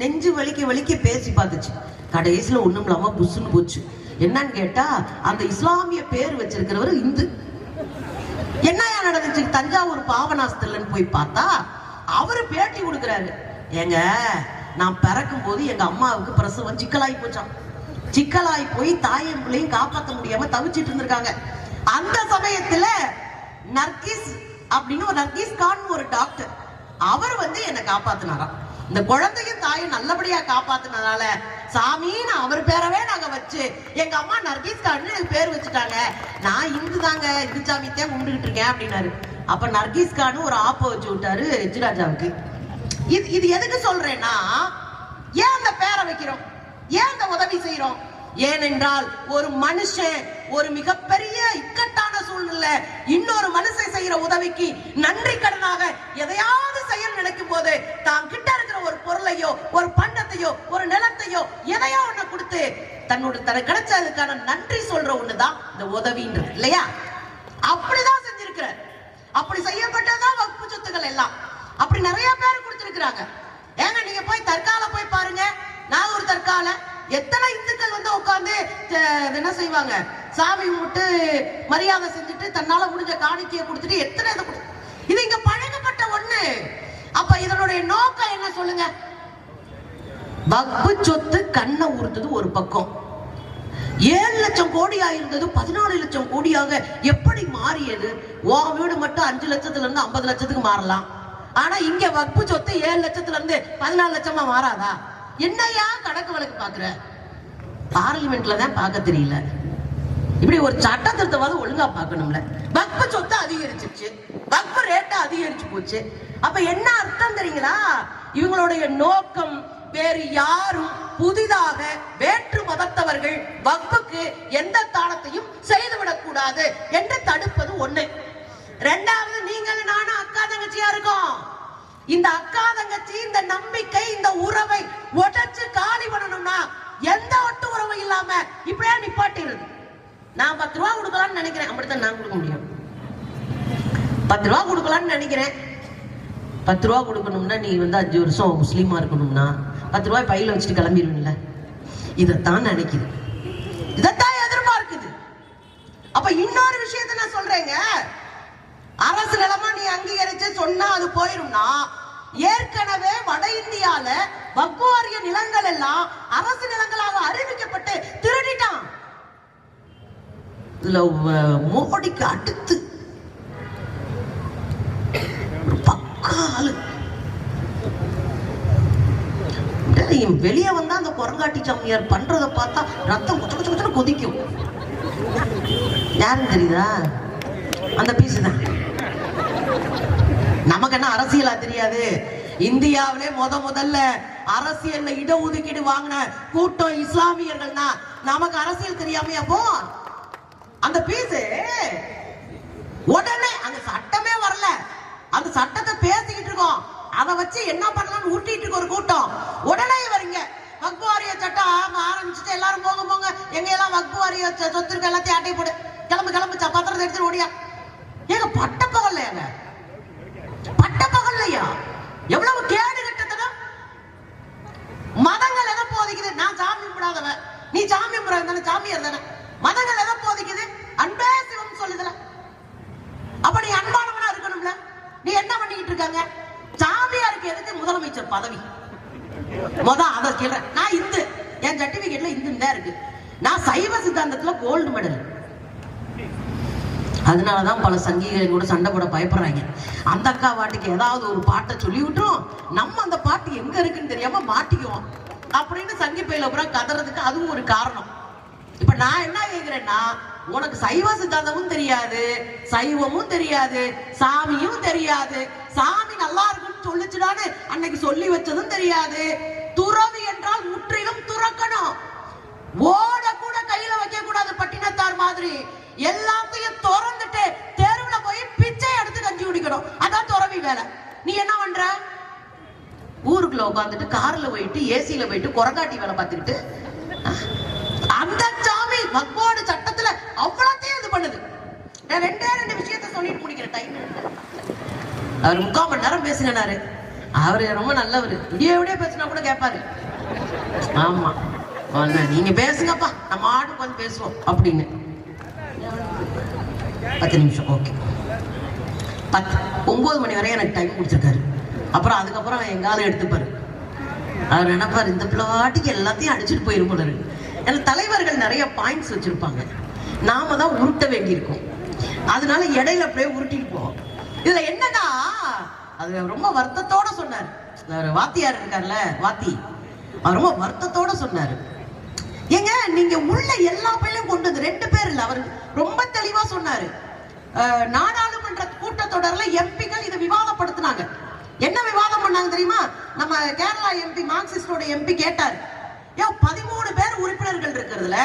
நெஞ்சு வலிக்க பேசி பார்த்துச்சு. கடைசியில ஒண்ணும் இல்லாம புஷ்ன்னு போச்சு. என்னன்னு கேட்டா, அந்த இஸ்லாமிய பேர் வச்சிருக்கிறவர் இந்து. என்னையா நடந்துச்சு? தஞ்சாவூர் பாவனாஸ்தலன்னு போய் பார்த்தா அவரு பேட்டி கொடுக்கிறாரு. ஏங்க, நான் பிறக்கும் போது எங்க அம்மாவுக்கு பிரசவம் சிக்கலாகி போச்சான். சிக்கலாகி போய் தாயும் பிள்ளையும் காப்பாற்ற முடியாம தவிச்சிட்டு இருந்திருக்காங்க. அந்த சமயத்துல நர்கிஸ் அப்படின்னு ஒரு நர்கிஸ் கான் ஒரு டாக்டர், அவர் என்னை காப்பாத்தினாராம். இந்த குழந்தையும் தாயும் நல்லபடியா காப்பாத்தினதால சாமின்னு அவர் பேரவே நாங்க வச்சு எங்க அம்மா நர்கிஸ் கான் பேர் வச்சுட்டாங்க. நான் இந்து தாங்க, இந்து சாமி தான் கும்பிட்டுக்கிட்டு இருக்கேன் அப்படின்னாரு. அப்ப நர்கிஸ் கான் ஒரு ஆப்ப வச்சு விட்டாரு எச்ராஜாவுக்கு. இது எதுக்கு சொல்றேன்னா, ஏன் அந்த பேரை வைக்கிறோம், ஏன் அந்த உதவி செய்யறோம்? ஏனென்றால் ஒரு மனுஷன் ஒரு மிகப்பெரிய இக்கட்டான சூழ்நிலை இன்னொரு மனுஷன் செய்யற உதவிக்கு நன்றி கடனாக எதையாவது செய்ய நினைக்கும் போது தான் கிட்ட இருக்கிற ஒரு பொருளையோ ஒரு பண்டத்தையோ ஒரு நிலத்தையோ எதையோ ஒண்ணு கொடுத்து தனக்கு கிடைச்சதுக்கான நன்றி சொல்ற ஒண்ணுதான் இந்த உதவின்றது, இல்லையா? அப்படிதான் செஞ்சிருக்கிற. அப்படி செய்யப்பட்டதான் வக்ஃபு சொத்துக்கள் எல்லாம். அப்படி நிறைய பேர் கொடுத்திருக்கிறாங்க. ஏங்க, நீங்க போய் தற்கால போய் பாருங்க. நான் ஒரு தற்கால எத்தனை இந்துக்கள் உட்கார்ந்து என்ன செய்வாங்க, சாமி கும்பிட்டு மரியாதை செஞ்சுட்டு தன்னால முடிஞ்ச காணிக்கையை கொடுத்துட்டு எத்தனை இது இங்க பழகப்பட்ட ஒண்ணு. அப்ப இதனுடைய நோக்கம் என்ன சொல்லுங்க? வக்ஃபு சொத்து கண்ணை ஊர்த்தது ஒரு பக்கம், 7 லட்சம் கோடியா இருந்தது 14 லட்சம் கோடியாக எப்படி மாறியது? உன் வீடு மட்டும் 5 லட்சத்துல இருந்து 50 லட்சத்துக்கு மாறலாம். ஆனா இங்க வக்ஃபு சொத்து 7 லட்சத்துல இருந்து 14 லட்சமா மாறாதா? என்னையா கணக்கு வழக்கு பாக்குற? பார்லிமெண்ட்ல தான் பார்க்க தெரியல. இப்படி ஒரு சட்ட திருத்தவாது ஒழுங்கா பார்க்கணும்ல. வக்ஃபு சொத்து அதிகரிச்சிருச்சு, வக்ஃபு ரேட் அதிகரிச்சு போச்சு. அப்ப என்ன அர்த்தம் தெரியுங்களா? இவங்களுடைய நோக்கம் வேறு யாரும் புதிதாக வேற்று மதத்தவர்கள் வக்புக்கு எந்த தாளத்தையும் செய்துவிடக் கூடாது என்று தடுப்பது ஒண்ணு. ரெண்டாவது, நீங்கள் நானும் அக்கா தங்கச்சியா இருக்கோம். இந்த அக்கா தங்கச்சி, இந்த நம்பிக்கை, இந்த உறவை உடைச்சு காலி பண்ணணும்னா எந்த ஒட்டு உறவும் இல்லாம இப்படியே நிப்பாட்டிடுது. நான் 10 ரூபா கொடுக்கலாம்னு நினைக்கிறேன், அப்படித்தான் நான் கொடுக்க முடியும். 10 ரூபா கொடுக்கலாம்னு நினைக்கிறேன். 10 ரூபா கொடுக்கணும்னா நீ 5 வருஷம் முஸ்லீமா இருக்கணும்னா 10 ரூபாய் பையில வச்சுட்டு கிளம்பிடுவீங்கல்ல. இதைத்தான் நினைக்குது, இதைத்தான் எதிர்பார்க்குது. அப்ப இன்னொரு விஷயத்த நான் சொல்றேங்க, அரசு நிலமா நீ அங்கீகரிச்சு சொன்னா அது போயிரும்னா, ஏற்கனவே வட இந்தியால வக்ஃப் வாரிய நிலங்கள் எல்லாம் அரசு நிலங்களாக அறிவிக்கப்பட்டு திருடிட்டான். இதுல மோடிக்கு அடுத்து பக்காலு வெளியே வந்தா அந்த குரங்காட்டி சாமியார் பண்றதை பார்த்தா ரத்தம் கொச்ச கொச்ச கொச்ச கொதிக்கும். யாருன்னு தெரியுதா? அந்த பீஸ் தான். நமக்கு என்ன அரசியலா தெரியாது? இந்தியாவிலே முதல்ல அரசியல்ல இடஒதுக்கீடு வாங்கின கூட்டம் இஸ்லாமியர்கள்னா நமக்கு அரசியல் தெரியாமையா போ? அந்த பீஸ் உடனே அங்க சட்டமே வரல, அந்த சட்டத்தை பேசிக்கிட்டு இருக்கோம், அதை வச்சு என்ன பண்ணலாம்னு உருட்டிட்டு இருக்க ஒரு கூட்டம். உடனே வரீங்க வக்ஃப் வாரிய சட்டம் ஆரம்பிச்சுட்டு எல்லாரும் போங்க போங்க, எங்க எல்லாம் வக்ஃப் வாரிய சொத்து இருக்க எல்லாத்தையும் அட்டை போடு, கிளம்பு கிளம்பு, பத்திரத்தை எடுத்துட்டு ஓடியா. ஏங்க பட்டப்பகல்லையாங்க, பட்டப்பகல்லையா? எவ்வளவு கேடு கட்டத்தனம். மதங்கள் எதை போதிக்குது? நான் சாமி கும்பிடாதவன், நீ சாமி கும்பிடாத தானே, சாமியார் தானே. மதங்கள் எதை போதிக்குது? அன்பே சிவம் சொல்லுதுல. அப்ப நீ அன்பானவனா இருக்கணும்ல. நீ என்ன பண்ணிக்கிட்டு இருக்காங்க? சாமியாருக்கு எதுக்கு முதலமைச்சர் பதவி? அதை கேள்றேன். நான் இந்து, என் சர்டிபிகேட்ல இந்து தான் இருக்கு. நான் சைவ சித்தாந்தத்துல கோல்டு மெடல். அதனாலதான் பல சங்கிகளை கூட சண்டை போட பயப்படுறாங்க. அந்த அக்கா பாட்டுக்கு ஏதாவது ஒரு பாட்டை சொல்லி விட்டுரும், நம்ம அந்த பாட்டு எங்க இருக்குன்னு தெரியாம மாட்டிக்குவோம் அப்படின்னு சங்கி பையில பூரா கதறதுக்கு அதுவும் ஒரு காரணம். இப்ப நான் என்ன கேக்குறேன்னா, உனக்கு சைவ சித்தாந்தமும் தெரியாது, சைவமும் தெரியாது, சாமியும் தெரியாது, சாமி நல்லா இருக்குன்னு சொல்லிச்சுடான்னு அன்னைக்கு சொல்லி வச்சதும் தெரியாது. துறவி என்றால் முற்றிலும் துறக்கணும், ஓட கூட கையில வைக்க கூடாது. பட்டினத்தார் மாதிரி எல்லாத்தையும் திறந்துட்டு தெருவுல போய் பிச்சை எடுத்து கஞ்சி குடிக்கணும், அதான் துறவி வேலை. நீ என்ன பண்ற? ஊருக்குள்ள உட்காந்துட்டு கார்ல போயிட்டு ஏசியில போயிட்டு குரங்காட்டி வேலை பார்த்துக்கிட்டு, அந்த சாமி வக்ஃபோட சட்டத்துல அவ்வளோத்தையும் இது பண்ணுது. நான் ரெண்டு விஷயத்த சொல்லிட்டு முடிக்கிறேன், டைம். அவர் 3/4 மணி நேரம் பேசினாரு. அவரு ரொம்ப நல்லவர், விடிய பேசினா கூட கேட்பாரு. ஆமா நீங்க பேசுங்கப்பா, நம்ம ஆட்டுக்கு வந்து பேசுவோம் அப்படின்னு. 10 நிமிஷம் ஓகே. 9 மணி வரை எனக்கு டைம் கொடுத்துருக்காரு. அப்புறம் அதுக்கப்புறம் எங்காலும் எடுத்துப்பாரு. அவர் நினைப்பாரு, இந்த பிள்ளாட்டிக்கு எல்லாத்தையும் அடிச்சுட்டு போயிருப்பாரு. ஏன்னா தலைவர்கள் நிறைய பாயிண்ட்ஸ் வச்சிருப்பாங்க, நாம தான் உருட்ட வேண்டியிருக்கும். அதனால இடையில அப்படியே உருட்டிட்டு போவோம். இதுல என்னன்னா, அது ரொம்ப வருத்தத்தோட சொன்னார். வாத்தியார் இருக்கார்ல, வாத்தி, அவர் ரொம்ப வருத்தத்தோட சொன்னாரு. ஏங்க நீங்க உள்ள எல்லா பையிலும் கொண்டு வந்து 2 பேர் இல்ல, அவர் ரொம்ப தெளிவா சொன்னாரு. நாடாளுமன்ற கூட்டத்தொடர்ல எம்பிக்கள் இதை விவாதப்படுத்தினாங்க. என்ன விவாதம் பண்ணாங்க தெரியுமா? நம்ம கேரளா எம்பி, மார்க்சிஸ்டோட எம்பி கேட்டார், 13 பேர் உறுப்பினர்கள் இருக்கிறதுல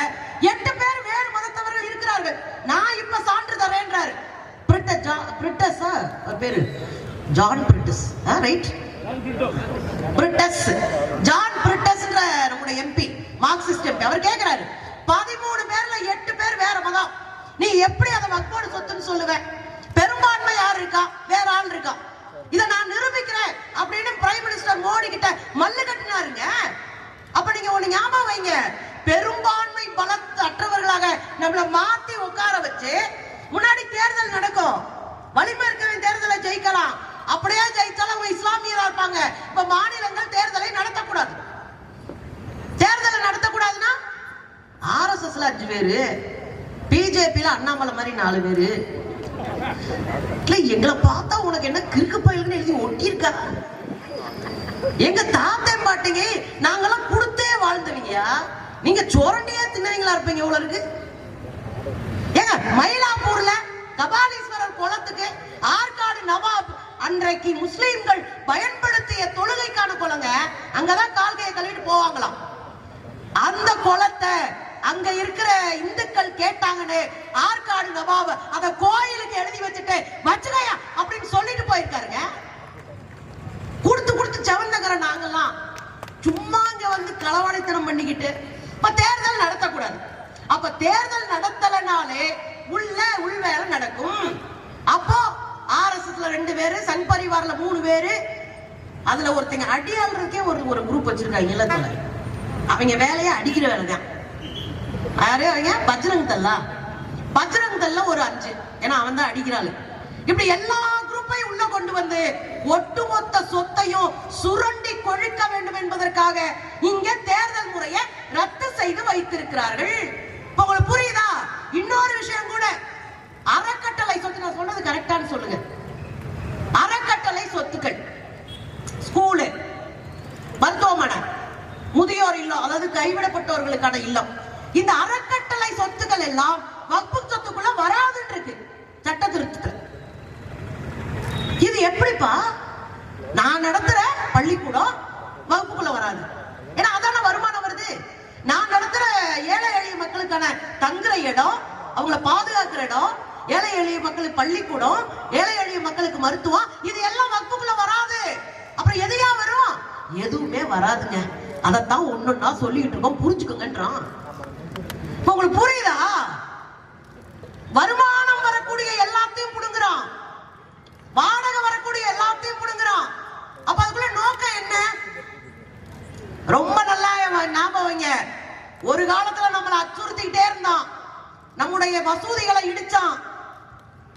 8 பேர் வேறு மதத்தவர்கள் இருக்கிறார்கள், நான் இப்ப சான்று தரேன்றாரு. பிரிட்டஸ் பேரு ஜான் பிரிட்டஸ், ரைட்? பிரிட்டஸ், ஜான் பிரிட்டஸ் நம்முடைய எம்பி, மார்க்சிஸ்ட் எம்பி. அவர் கேட்கிறாரு, 13 பேர்ல 8 பேர் வேற மதம், நீ எப்படி அதை வக்ஃபோட சொத்துன்னு சொல்லுவேன்? பெரும்பான்மை யார் இருக்கா? வேற ஆள் இருக்கா? இதை நான் நிரூபிக்கிறேன் அப்படின்னு பிரைம் மினிஸ்டர் மோடி கிட்ட மல்லு கட்டினாருங்க. அப்ப நீங்க ஒண்ணு ஞாபகம் வைங்க, பெரும்பான்மை பலத்து அற்றவர்களாக நம்மள மாத்தி உட்கார வச்சு முன்னாடி தேர்தல் நடக்கும், வலிமை இருக்கவன் தேர்தலை ஜெயிக்கலாம். அப்படியே ஜெயிச்சாலும் அவங்க இஸ்லாமியரா இருப்பாங்க. இப்ப மாநிலங்கள் தேர்தலை நடத்தக்கூடாது. தேர்தலை நடத்தக்கூடாதுன்னா RSSல 5 பேரு, பிஜேபியில அண்ணாமலை மாதிரி 4 பேரு. எங்களை பார்த்தா உனக்கு என்ன கிறுக்கு பயில்னு எழுதி ஒட்டியிருக்கா? எங்க தாத்தன் பாட்டிங்க நாங்கெல்லாம் கொடுத்தே வாழ்ந்தவங்கயா, நீங்க சுரண்டியே தின்னவங்களா இருப்பீங்க. இவ்வளவு இருக்கு ஏங்க. மயிலாப்பூர்ல கபாலீஸ்வரர் குளத்துக்கு ஆற்காடு நவாப் அன்றைக்கு முஸ்லிம்கள் பயன்படுத்திய தொழுகைக்கான குளங்க, அங்கதான் கால்கையை கழுவிட்டு போவாங்களாம். அந்த குளத்தை அங்க அங்க இருக்கிற இந்துக்கள் கேட்டாங்கன்னு ஆற்காடு நவாப் அத கோயிலுக்கு எழுதி வச்சுட்டு வச்சுக்கையா அப்படின்னு சொல்லிட்டு போயிருக்காருங்க. கொடுத்து கொடுத்து செவந்தகர நாங்கெல்லாம் சும்மா இங்க வந்து களவாணித்தனம் பண்ணிக்கிட்டு இப்ப தேர்தல் நடத்தக்கூடாது. அப்ப தேர்தல் நடத்தலனாலே உள் வேலை நடக்கும். அப்போ RSSல 2 பேரு, சன் பரிவார்ல 3 பேரு, அதுல ஒருத்தங்க அடியாளருக்கே ஒரு குரூப் வச்சிருக்காங்க இல்லத்துல. அவங்க வேலையை அடிக்கிற வேலை தான். யாரு அவங்க? பஜ்ரங் தல்ல ஒரு 5, ஏன்னா அவன் தான் அடிக்கிறாள். இப்படி எல்லா குரூப்பையும் உள்ள கொண்டு வந்து ஒட்டுமொத்த சொத்தையும் சுரண்டி கொழுக்க வேண்டும் என்பதற்காக இங்க தேர்தல் முறையை ரத்து செய்து வைத்திருக்கிறார்கள். உங்களுக்கு புரியுதா? இன்னொரு விஷயம் கூட, அறக்கட்டளை சொத்து, நான் சொன்னது கரெக்டான்னு சொல்லுங்க. அறக்கட்டளை சொத்துக்கள், ஸ்கூலு, மருத்துவமனை, முதியோர் இல்லம், அதாவது கைவிடப்பட்டவர்களுக்கான இல்லம், இந்த அறக்கட்டளை சொத்துக்கள் எல்லாம் வக்ஃபு சொத்துக்குள்ள வராதுன்னு இருக்கு சட்ட திருத்தத்துல. இது எப்படிப்பா? நான் நடத்துற பள்ளிக்கூடம் வகுப்புக்குள்ள வராது, ஏன்னா அதான வருமானம் வருது. நான் நடத்துற ஏழை எளிய மக்களுக்கான தங்குற இடம், அவங்கள பாதுகாக்கிற இடம், ஏழை எளிய மக்களுக்கு பள்ளிக்கூடம், ஏழை எளிய மக்களுக்கு மருத்துவம், இது எல்லாம் வகுப்புக்குள்ள வராது. அப்புறம் எதையா வரும்? எதுவுமே வராதுங்க. அதத்தான் ஒன்னொன்னா சொல்லிட்டு இருக்கோம், புரிஞ்சுக்கோங்கன்றான். உங்களுக்கு புரியுதா? வருமானம் வரக்கூடிய எல்லாத்தையும் புடுங்குறான், வாடகை வரக்கூடிய எல்லாத்தையும் புடுங்குறான். அப்ப அதுக்குள்ள நோக்கம் என்ன? ரொம்ப நல்லா ஞாபகம். ஒரு காலத்துல நம்மளை அச்சுறுத்திக்கிட்டே இருந்தான், நம்முடைய மசூதிகளை இடிச்சான்,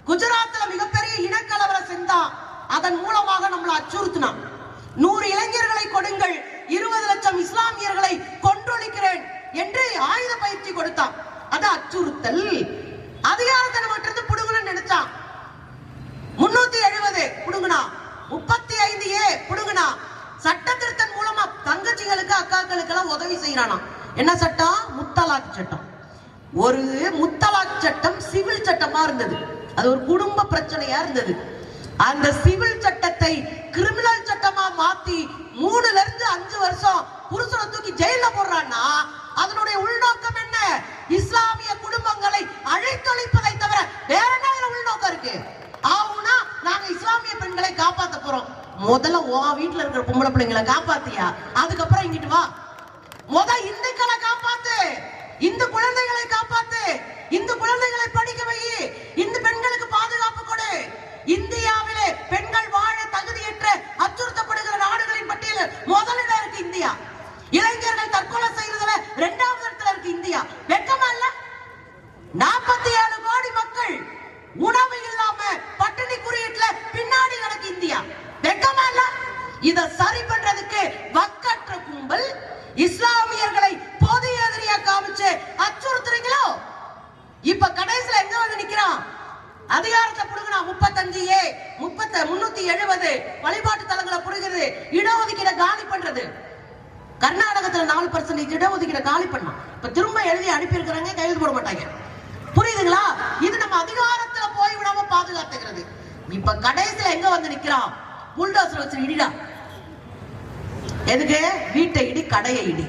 குஜராத்ல மிகப்பெரிய இனக்கலவரம் செஞ்சான், அதன் மூலமாக நம்மளை அச்சுறுத்தினான். 100 இளைஞர்களை கொடுங்கள், 20 லட்சம் இஸ்லாமியர்களை கொன்றொழிக்கிறேன் என்று ஆயுத பயிற்சி கொடுத்தான். அது அச்சுறுத்தல். அதிகாரத்தை நம்ம புடுங்கணும்னு நினைச்சான். 370 புடுங்கனா, 35A புடுங்கனா. சட்ட திருத்தம் மூலமா தங்கச்சிகளுக்கு அக்காக்களுக்கு எல்லாம் உதவி செய்யறானா. என்ன சட்டம்? முத்தலாக் சட்டம். ஒரு முத்தலாக் சட்டம் சிவில் சட்டமா இருந்தது, அது ஒரு குடும்ப பிரச்சனையா இருந்தது. அந்த சிவில் சட்டத்தை கிரிமினல் சட்டமா மாத்தி 3ல இருந்து 5 வருஷம் புருஷனை தூக்கி ஜெயில போடுறான்னா அதனுடைய உள்நோக்கம் என்ன? இஸ்லாமிய குடும்பங்களை அழித்தொழிப்பதை தவிர வேற என்ன உள்நோக்கம் இருக்கு? ஆவுனா நாங்க இஸ்லாமிய பெண்களை காப்பாத்த போறோம். முதல்ல உன் வீட்டுல இருக்கிற பொம்பளை பிள்ளைங்களை காப்பாத்தியா, அதுக்கப்புறம் இங்கிட்டு வா. இந்துக்களை காப்பாத்து, இந்து குழந்தைகளை காப்பாத்து, இந்து குழந்தைகளை படிக்க வை, இந்து பெண்களுக்கு பாதுகாப்பு கொடு. இந்தியாவிலே பெண்கள் வாழ தகுதியற்ற அச்சுறுத்தப்படுகிற நாடுகளின் பட்டியலில் முதலிடம் இருக்கு இந்தியா. இளைஞர்கள் தற்கொலை செய்யறதுல 2வது இடத்துல இருக்கு இந்தியா. வெக்கமா இல்ல? 47 கோடி மக்கள் உணவு இல்லாம பட்டினி குறியீட்டுல பின்னாடி நடக்கு இந்தியா. வெக்கமா இல்ல? இத சரி பண்றதுக்கு வக்கற்ற கும்பல் இஸ்லாமியர்களை பொது எதிரியா காமிச்சு அச்சுறுத்துறீங்களோ? இப்ப கடைசியில எங்க வந்து நிக்கிறான்? அதிகாரத்தை புடுங்கினா 35A 370 வழிபாட்டு தலங்களை புடுங்குறது, இடஒதுக்கீடை காலி பண்றது. கர்நாடகத்துல 4% இடஒதுக்கீடை காலி பண்ணா. இப்ப திரும்ப எழுதி அனுப்பி இருக்கிறாங்க, கையெழுத்து போட மாட்டாங்க. புரியுதுங்களா? இது நம்ம அதிகாரத்துல போய் விடாம பாதுகாத்துக்கிறது. இப்ப கடைசியில எங்க வந்து நிக்கிறான்? புல்டோசர் வச்சு இடிடா. எதுக்கு? வீட்டை இடி, கடையை இடி,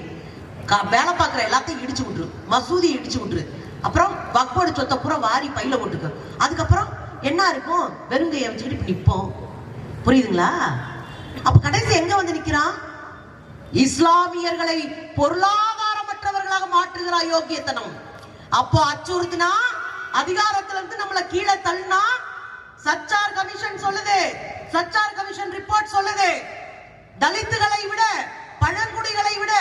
வேலை பார்க்கிற எல்லாத்தையும் இடிச்சு விட்டுரு, மசூதியை இடிச்சு விட்டுரு, அப்புறம் வக்ஃபோட சொத்தை பூரா வாரி பையில போட்டுக்க. அதுக்கப்புறம் என்ன இருக்கும்? வெறுங்கையை வச்சுக்கிட்டு நிப்போம். புரியுதுங்களா? அப்ப கடைசி எங்க வந்து நிக்கிறான்? இஸ்லாமியர்களை பொருளாதாரமற்றவர்களாக மாற்றுகிற யோக்கியத்தனம். அப்போ அச்சுறுத்தினா, அதிகாரத்துல இருந்து நம்மள கீழே தள்ளினா, சச்சார் கமிஷன் சொல்லுது, சச்சார் கமிஷன் ரிப்போர்ட் சொல்லுது, தலித்துகளை விட பழங்குடிகளை விட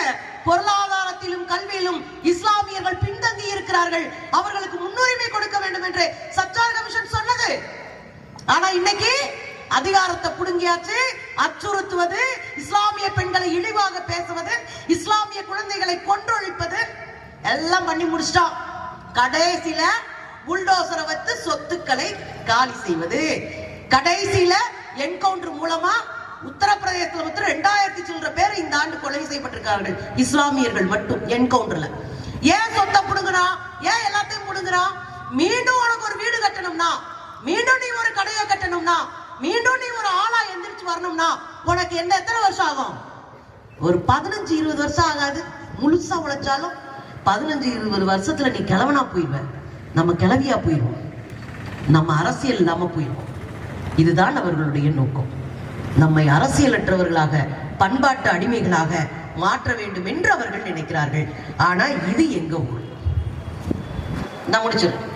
பொருளாதாரத்திலும் கல்வியிலும் இஸ்லாமியர்கள் பின்தங்கி இருக்கிறார்கள், அவர்களுக்கு முன்னுரிமை கொடுக்க வேண்டும் என்று சச்சார் கமிஷன் சொன்னது. ஆனா இன்னைக்கு அதிகாரத்தை புடுங்கியாச்சு, அச்சுறுத்துவது, இஸ்லாமிய பெண்களை இழிவாக பேசுவது, இஸ்லாமிய குழந்தைகளை கொன்றொழிப்பது எல்லாம் பண்ணி முடிச்சிட்டா. கடைசியில புல்டோசரை வச்சு சொத்துக்களை காலி செய்வது. கடைசியில என்கவுண்டர் மூலமா உத்தரப்பிரதேசத்துல 2000 சில்லற பேர் இந்த ஆண்டு கொலை செய்யப்பட்டிருக்கார்கள், இஸ்லாமியர்கள் மட்டும் என்கவுண்டர்ல. ஏன் சொத்தை புடுங்குறா? ஏன் எல்லாத்தையும் புடுங்குறா? மீண்டும் உனக்கு ஒரு வீடு கட்டணும்னா, மீண்டும் நீ ஒரு கடையை கட்டணும்னா, மீண்டும் நீ ஒரு ஆளா எந்திரிச்சு வரணும்னா உனக்கு எத்தனை வருஷம் ஆகும்? ஒரு 15-20 வருஷம் ஆகாது. முழுசா உழைச்சாலும் 15-20 வருஷத்துல நீ கிழவனா போயிடுவ, நம்ம கிழவியா போயிடுவோம், நம்ம அரசியல் இல்லாம போயிடுவோம். இதுதான் அவர்களுடைய நோக்கம். நம்மை அரசியலற்றவர்களாக, பண்பாட்டு அடிமைகளாக மாற்ற வேண்டும் என்று அவர்கள் நினைக்கிறார்கள். ஆனா இது எங்க ஊர். நான் முடிச்சிருக்கேன்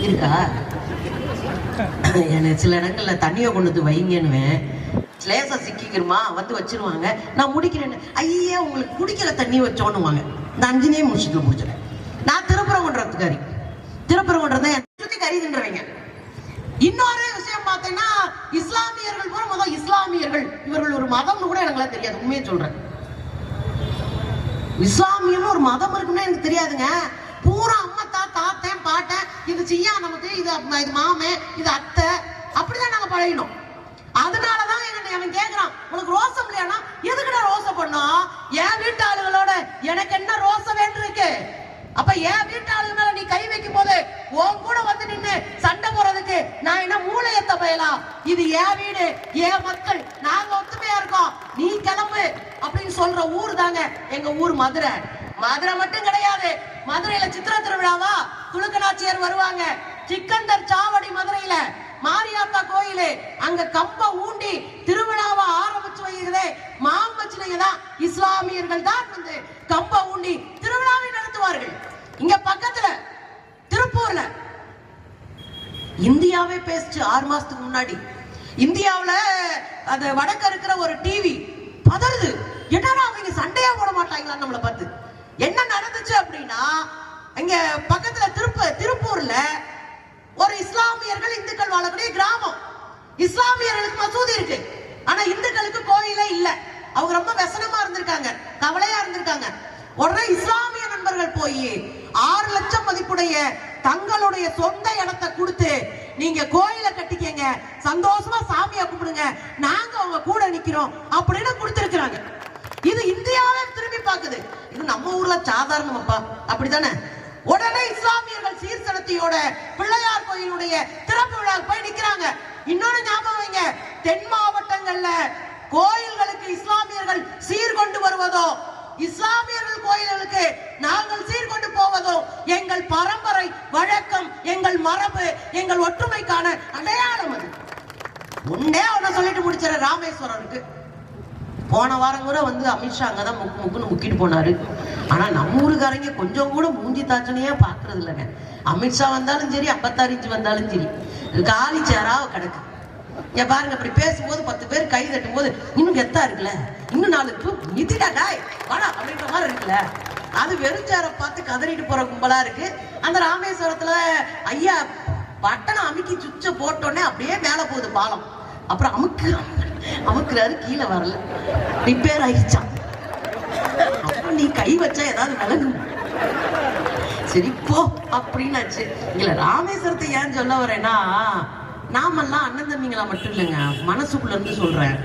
இருக்கா? எனக்கு சில இடங்கள்ல தண்ணியை கொண்டு வந்து வைங்கன்னு லேசா சிக்கிக்கிறமா வந்து வச்சிருவாங்க. நான் முடிக்கிறேன்னு, ஐயா உங்களுக்கு குடிக்கிற தண்ணி வச்சோன்னுவாங்க. இந்த 5 முடிச்சுட்டு முடிச்சிடறேன். நான் திருப்பரங்குன்றத்துக்காரி, திருப்பரங்குன்றம் சுத்தி கறி தின்றவங்க. இன்னொரு விஷயம் பார்த்தீங்கன்னா, இஸ்லாமியர்கள் கூட முதல் இஸ்லாமியர்கள் இவர்கள் ஒரு மதம்னு கூட எனக்கு தெரியாது. உண்மையை சொல்றேன், இஸ்லாமியம் ஒரு மதம் இருக்குன்னு எனக்கு தெரியாதுங்க. பூரா அம்மத்தா, தாத்தன், பாட்டன், இது செய்யா நமக்கு, இது மாமே, இது அத்தை, அப்படிதான் நாங்க பழகினோம். அதனாலதான் அவன் கேட்கிறான், உனக்கு ரோசம் இல்லையானா எதுக்குடா ரோசம் பண்ணோம்? என் வீட்டு ஆளுகளோட எனக்கு என்ன ரோசம் வேண்டியிருக்கு? அப்ப என் வீட்டு ஆளுங்க மேல நீ கை வைக்கும் போது உன் கூட வந்து நின்று சண்டை போறதுக்கு நான் என்ன மூளையத்த பயலாம்? இது என் வீடு, என் மக்கள், நாங்க ஒத்துமையா இருக்கோம், நீ கிளம்பு அப்படின்னு சொல்ற ஊர் தாங்க எங்க ஊர் மதுரை. மதுரை மட்டும் கிடையாது, மதுரையில சித்திர திருவிழாவா துலுக்கநாச்சியார் வருவாங்க. சிக்கந்தர் சாவடி மதுரையில மாரியாத்தா கோயிலு, அங்க கம்ப ஊண்டி திருவிழாவை ஆரம்பிச்சு வைக்கிறதே மாம்பச்சிலைங்க தான். இஸ்லாமியர்கள் தான் வந்து கம்ப ஊண்டி திருவிழாவை நடத்துவார்கள். இங்க பக்கத்துல திருப்பூர்ல இந்தியாவே பேசிச்சு 6 மாசத்துக்கு முன்னாடி. இந்தியாவுல அது வடக்க இருக்கிற ஒரு டிவி பதறுது, என்னன்னா அவங்க சண்டையா போட மாட்டாங்களா நம்மளை பார்த்து? என்ன நடந்துச்சு அப்படின்னா, இங்க பக்கத்துல திருப்பூர்ல ஒரு இஸ்லாமியர்கள் இந்துக்கள் வாழக்கூடிய கிராமம். இஸ்லாமியர்களுக்கு மசூதி இருக்கு, ஆனா இந்துக்களுக்கு கோயிலே இல்ல. அவங்க ரொம்ப व्यसனமா இருந்திருக்காங்க, கவலையா இருந்திருக்காங்க. உடனே இஸ்லாமிய நண்பர்கள் போய் 6 லட்சம் மதிப்புடைய தங்களுடைய சொந்த இடத்தை கொடுத்து, நீங்க கோயிலை கட்டிக்கங்க, சந்தோஷமா சாமியை கும்பிடுங்க, நாங்க அவங்க கூட நிக்கிறோம் அப்படின்னு கொடுத்திருக்கிறாங்க. இது இந்தியாவே திரும்பி பார்க்குது. இது நம்ம ஊர்ல சாதாரணமாப்பா, அப்படித்தானே? உடனே இஸ்லாமியர்கள் சீர்திருத்தியோட பிள்ளையார் கோயிலுடைய திறப்பு விழா போய் நிக்கிறாங்க. இன்னொரு ஞாபகம் வைங்க, தென் மாவட்டங்கள்ல கோயில்களுக்கு இஸ்லாமியர்கள் சீர் கொண்டு வருவதோ, இஸ்லாமியர்கள் கோயில்களுக்கு நாங்கள் சீர் கொண்டு போவதோ எங்கள் பரம்பரை வழக்கம், எங்கள் மரபு, எங்கள் ஒற்றுமைக்கான அடையாளம். அது ஒன்னே ஒன்னு சொல்லிட்டு முடிச்சிட. ராமேஸ்வரருக்கு போன வாரம் கூட வந்து அமித்ஷா அங்கதான் முக்குன்னு முக்கிட்டு போனாரு. ஆனா நம்ம ஊருக்காரங்க கொஞ்சம் கூட மூஞ்சி தாச்சனையா பாக்குறது இல்லைங்க. அமித்ஷா வந்தாலும் சரி, 56 இன்ச்சு வந்தாலும் சரி, காலி சேரா கிடக்கு. இங்க பாருங்க, அப்படி பேசும்போது 10 பேர் கை தட்டும் போது இன்னும் கெத்தா இருக்குல்ல, இன்னும் 4 நிதிடா டாய் வாடா அப்படின்ற மாதிரி இருக்குல்ல. அது வெறுஞ்சார பார்த்து கதறிட்டு போற கும்பலா இருக்கு. அந்த ராமேஸ்வரத்துல ஐயா பட்டணம் அமுக்கி சுவிட்ச போட்டோன்னே அப்படியே மேல போகுது பாலம். அப்புறம் அமுக்குறாரு, கீழே வரல, ரிப்பேர் ஆயிடுச்சான். அப்புறம் நீ கை வச்சா ஏதாவது விளங்கும், சரி போ அப்படின்னாச்சு. இல்ல ராமேஸ்வரத்தை ஏன் சொல்ல வரேன்னா, நாமெல்லாம் அண்ணன் தம்பிங்களா மட்டும் இல்லைங்க, மனசுக்குள்ள இருந்து சொல்றேன்.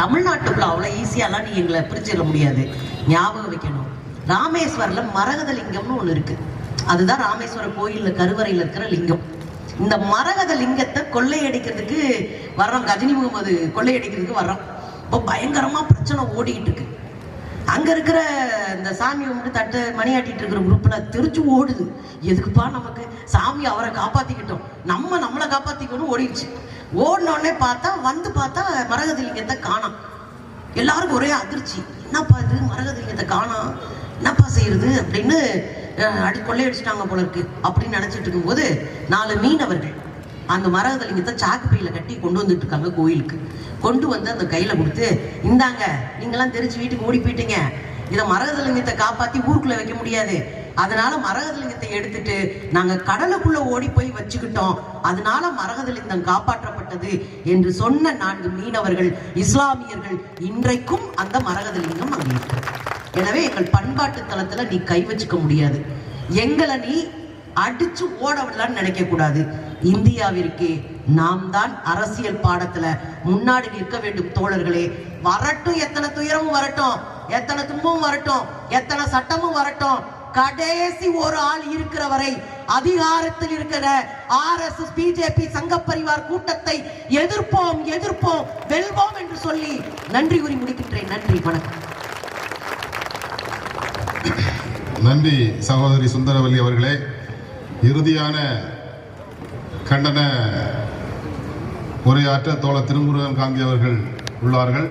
தமிழ்நாட்டுக்குள்ள அவ்வளவு ஈஸியாலாம் நீ எங்களை பிரிச்சிட முடியாது. ஞாபகம் வைக்கணும், ராமேஸ்வரம்ல மரகத லிங்கம்னு ஒண்ணு இருக்கு. அதுதான் ராமேஸ்வர கோயில்ல கருவறையில இருக்கிற லிங்கம். இந்த மரகத லிங்கத்தை கொள்ளையடிக்கிறதுக்கு வர்றோம், கஜினி முகமது கொள்ளையடிக்கிறதுக்கு வர்றோம். இப்போ பயங்கரமா பிரச்சனை ஓடிக்கிட்டு இருக்கு. அங்க இருக்கிற இந்த சாமி வந்து தட்டு மணியாட்டிட்டு இருக்கிற குரூப்ல தெரிச்சு ஓடுது. எதுக்குப்பா நமக்கு, சாமி அவரை காப்பாத்திக்கிட்டோம், நம்மளை காப்பாத்திக்கணும் ஓடிடுச்சு. ஓடினோடனே பார்த்தா மரகத லிங்கத்தை காணோம். எல்லாருக்கும் ஒரே அதிர்ச்சி, என்னப்பா இது மரகத லிங்கத்தை காணோம், என்னப்பா செய்யறது அப்படின்னு கொள்ளையடிச்சிட்டாங்க போல இருக்கு அப்படின்னு நினைச்சிட்டு இருக்கும்போது 4 மீனவர்கள் அந்த மரகத லிங்கத்தை சாக்கு பையில கட்டி கொண்டு வந்துட்டு இருக்காங்க கோயிலுக்கு. கொண்டு வந்து அந்த கையில கொடுத்து, இந்தாங்க, நீங்கெல்லாம் தெரிச்சு வீட்டுக்கு ஓடி போயிட்டீங்க, இதை மரகத லிங்கத்தை காப்பாத்தி ஊருக்குள்ள வைக்க முடியாது, அதனால மரகத லிங்கத்தை எடுத்துட்டு நாங்க கடலுக்குள்ள ஓடி போய் வச்சுக்கிட்டோம், அதனால மரகத லிங்கம் காப்பாற்றப்பட்டது என்று சொன்ன 4 மீனவர்கள் இஸ்லாமியர்கள். இன்றைக்கும் அந்த மரகத லிங்கம் அங்கே இருக்கு. எனவே எங்கள் பண்பாட்டு தளத்துல நீ கை வச்சுக்க முடியாது, எங்களை நீ அடிச்சு ஓட விடலான்னு நினைக்க கூடாது. இந்தியாவிற்கு நாம் தான் அரசியல் பாடத்துல முன்னாடி நிற்க வேண்டும் தோழர்களே. வரட்டும், எத்தனை துயரமும் வரட்டும், எத்தனை துன்பமும் வரட்டும், எத்தனை சட்டமும் வரட்டும், கடைசி ஒரு ஆள் இருக்கிற வரை அதிகாரத்தில் இருக்கிற RSS BJP சங்க பரிவார் கூட்டத்தை எதிர்ப்போம், வெல்வோம் என்று சொல்லி நன்றி கூறி முடிக்கின்றேன். நன்றி, வணக்கம். நன்றி சகோதரி சுந்தரவல்லி அவர்களே. இறுதியான கண்டன உரையாற்ற தோழர் திருமுருகன் காந்தி அவர்கள் உள்ளார்கள்.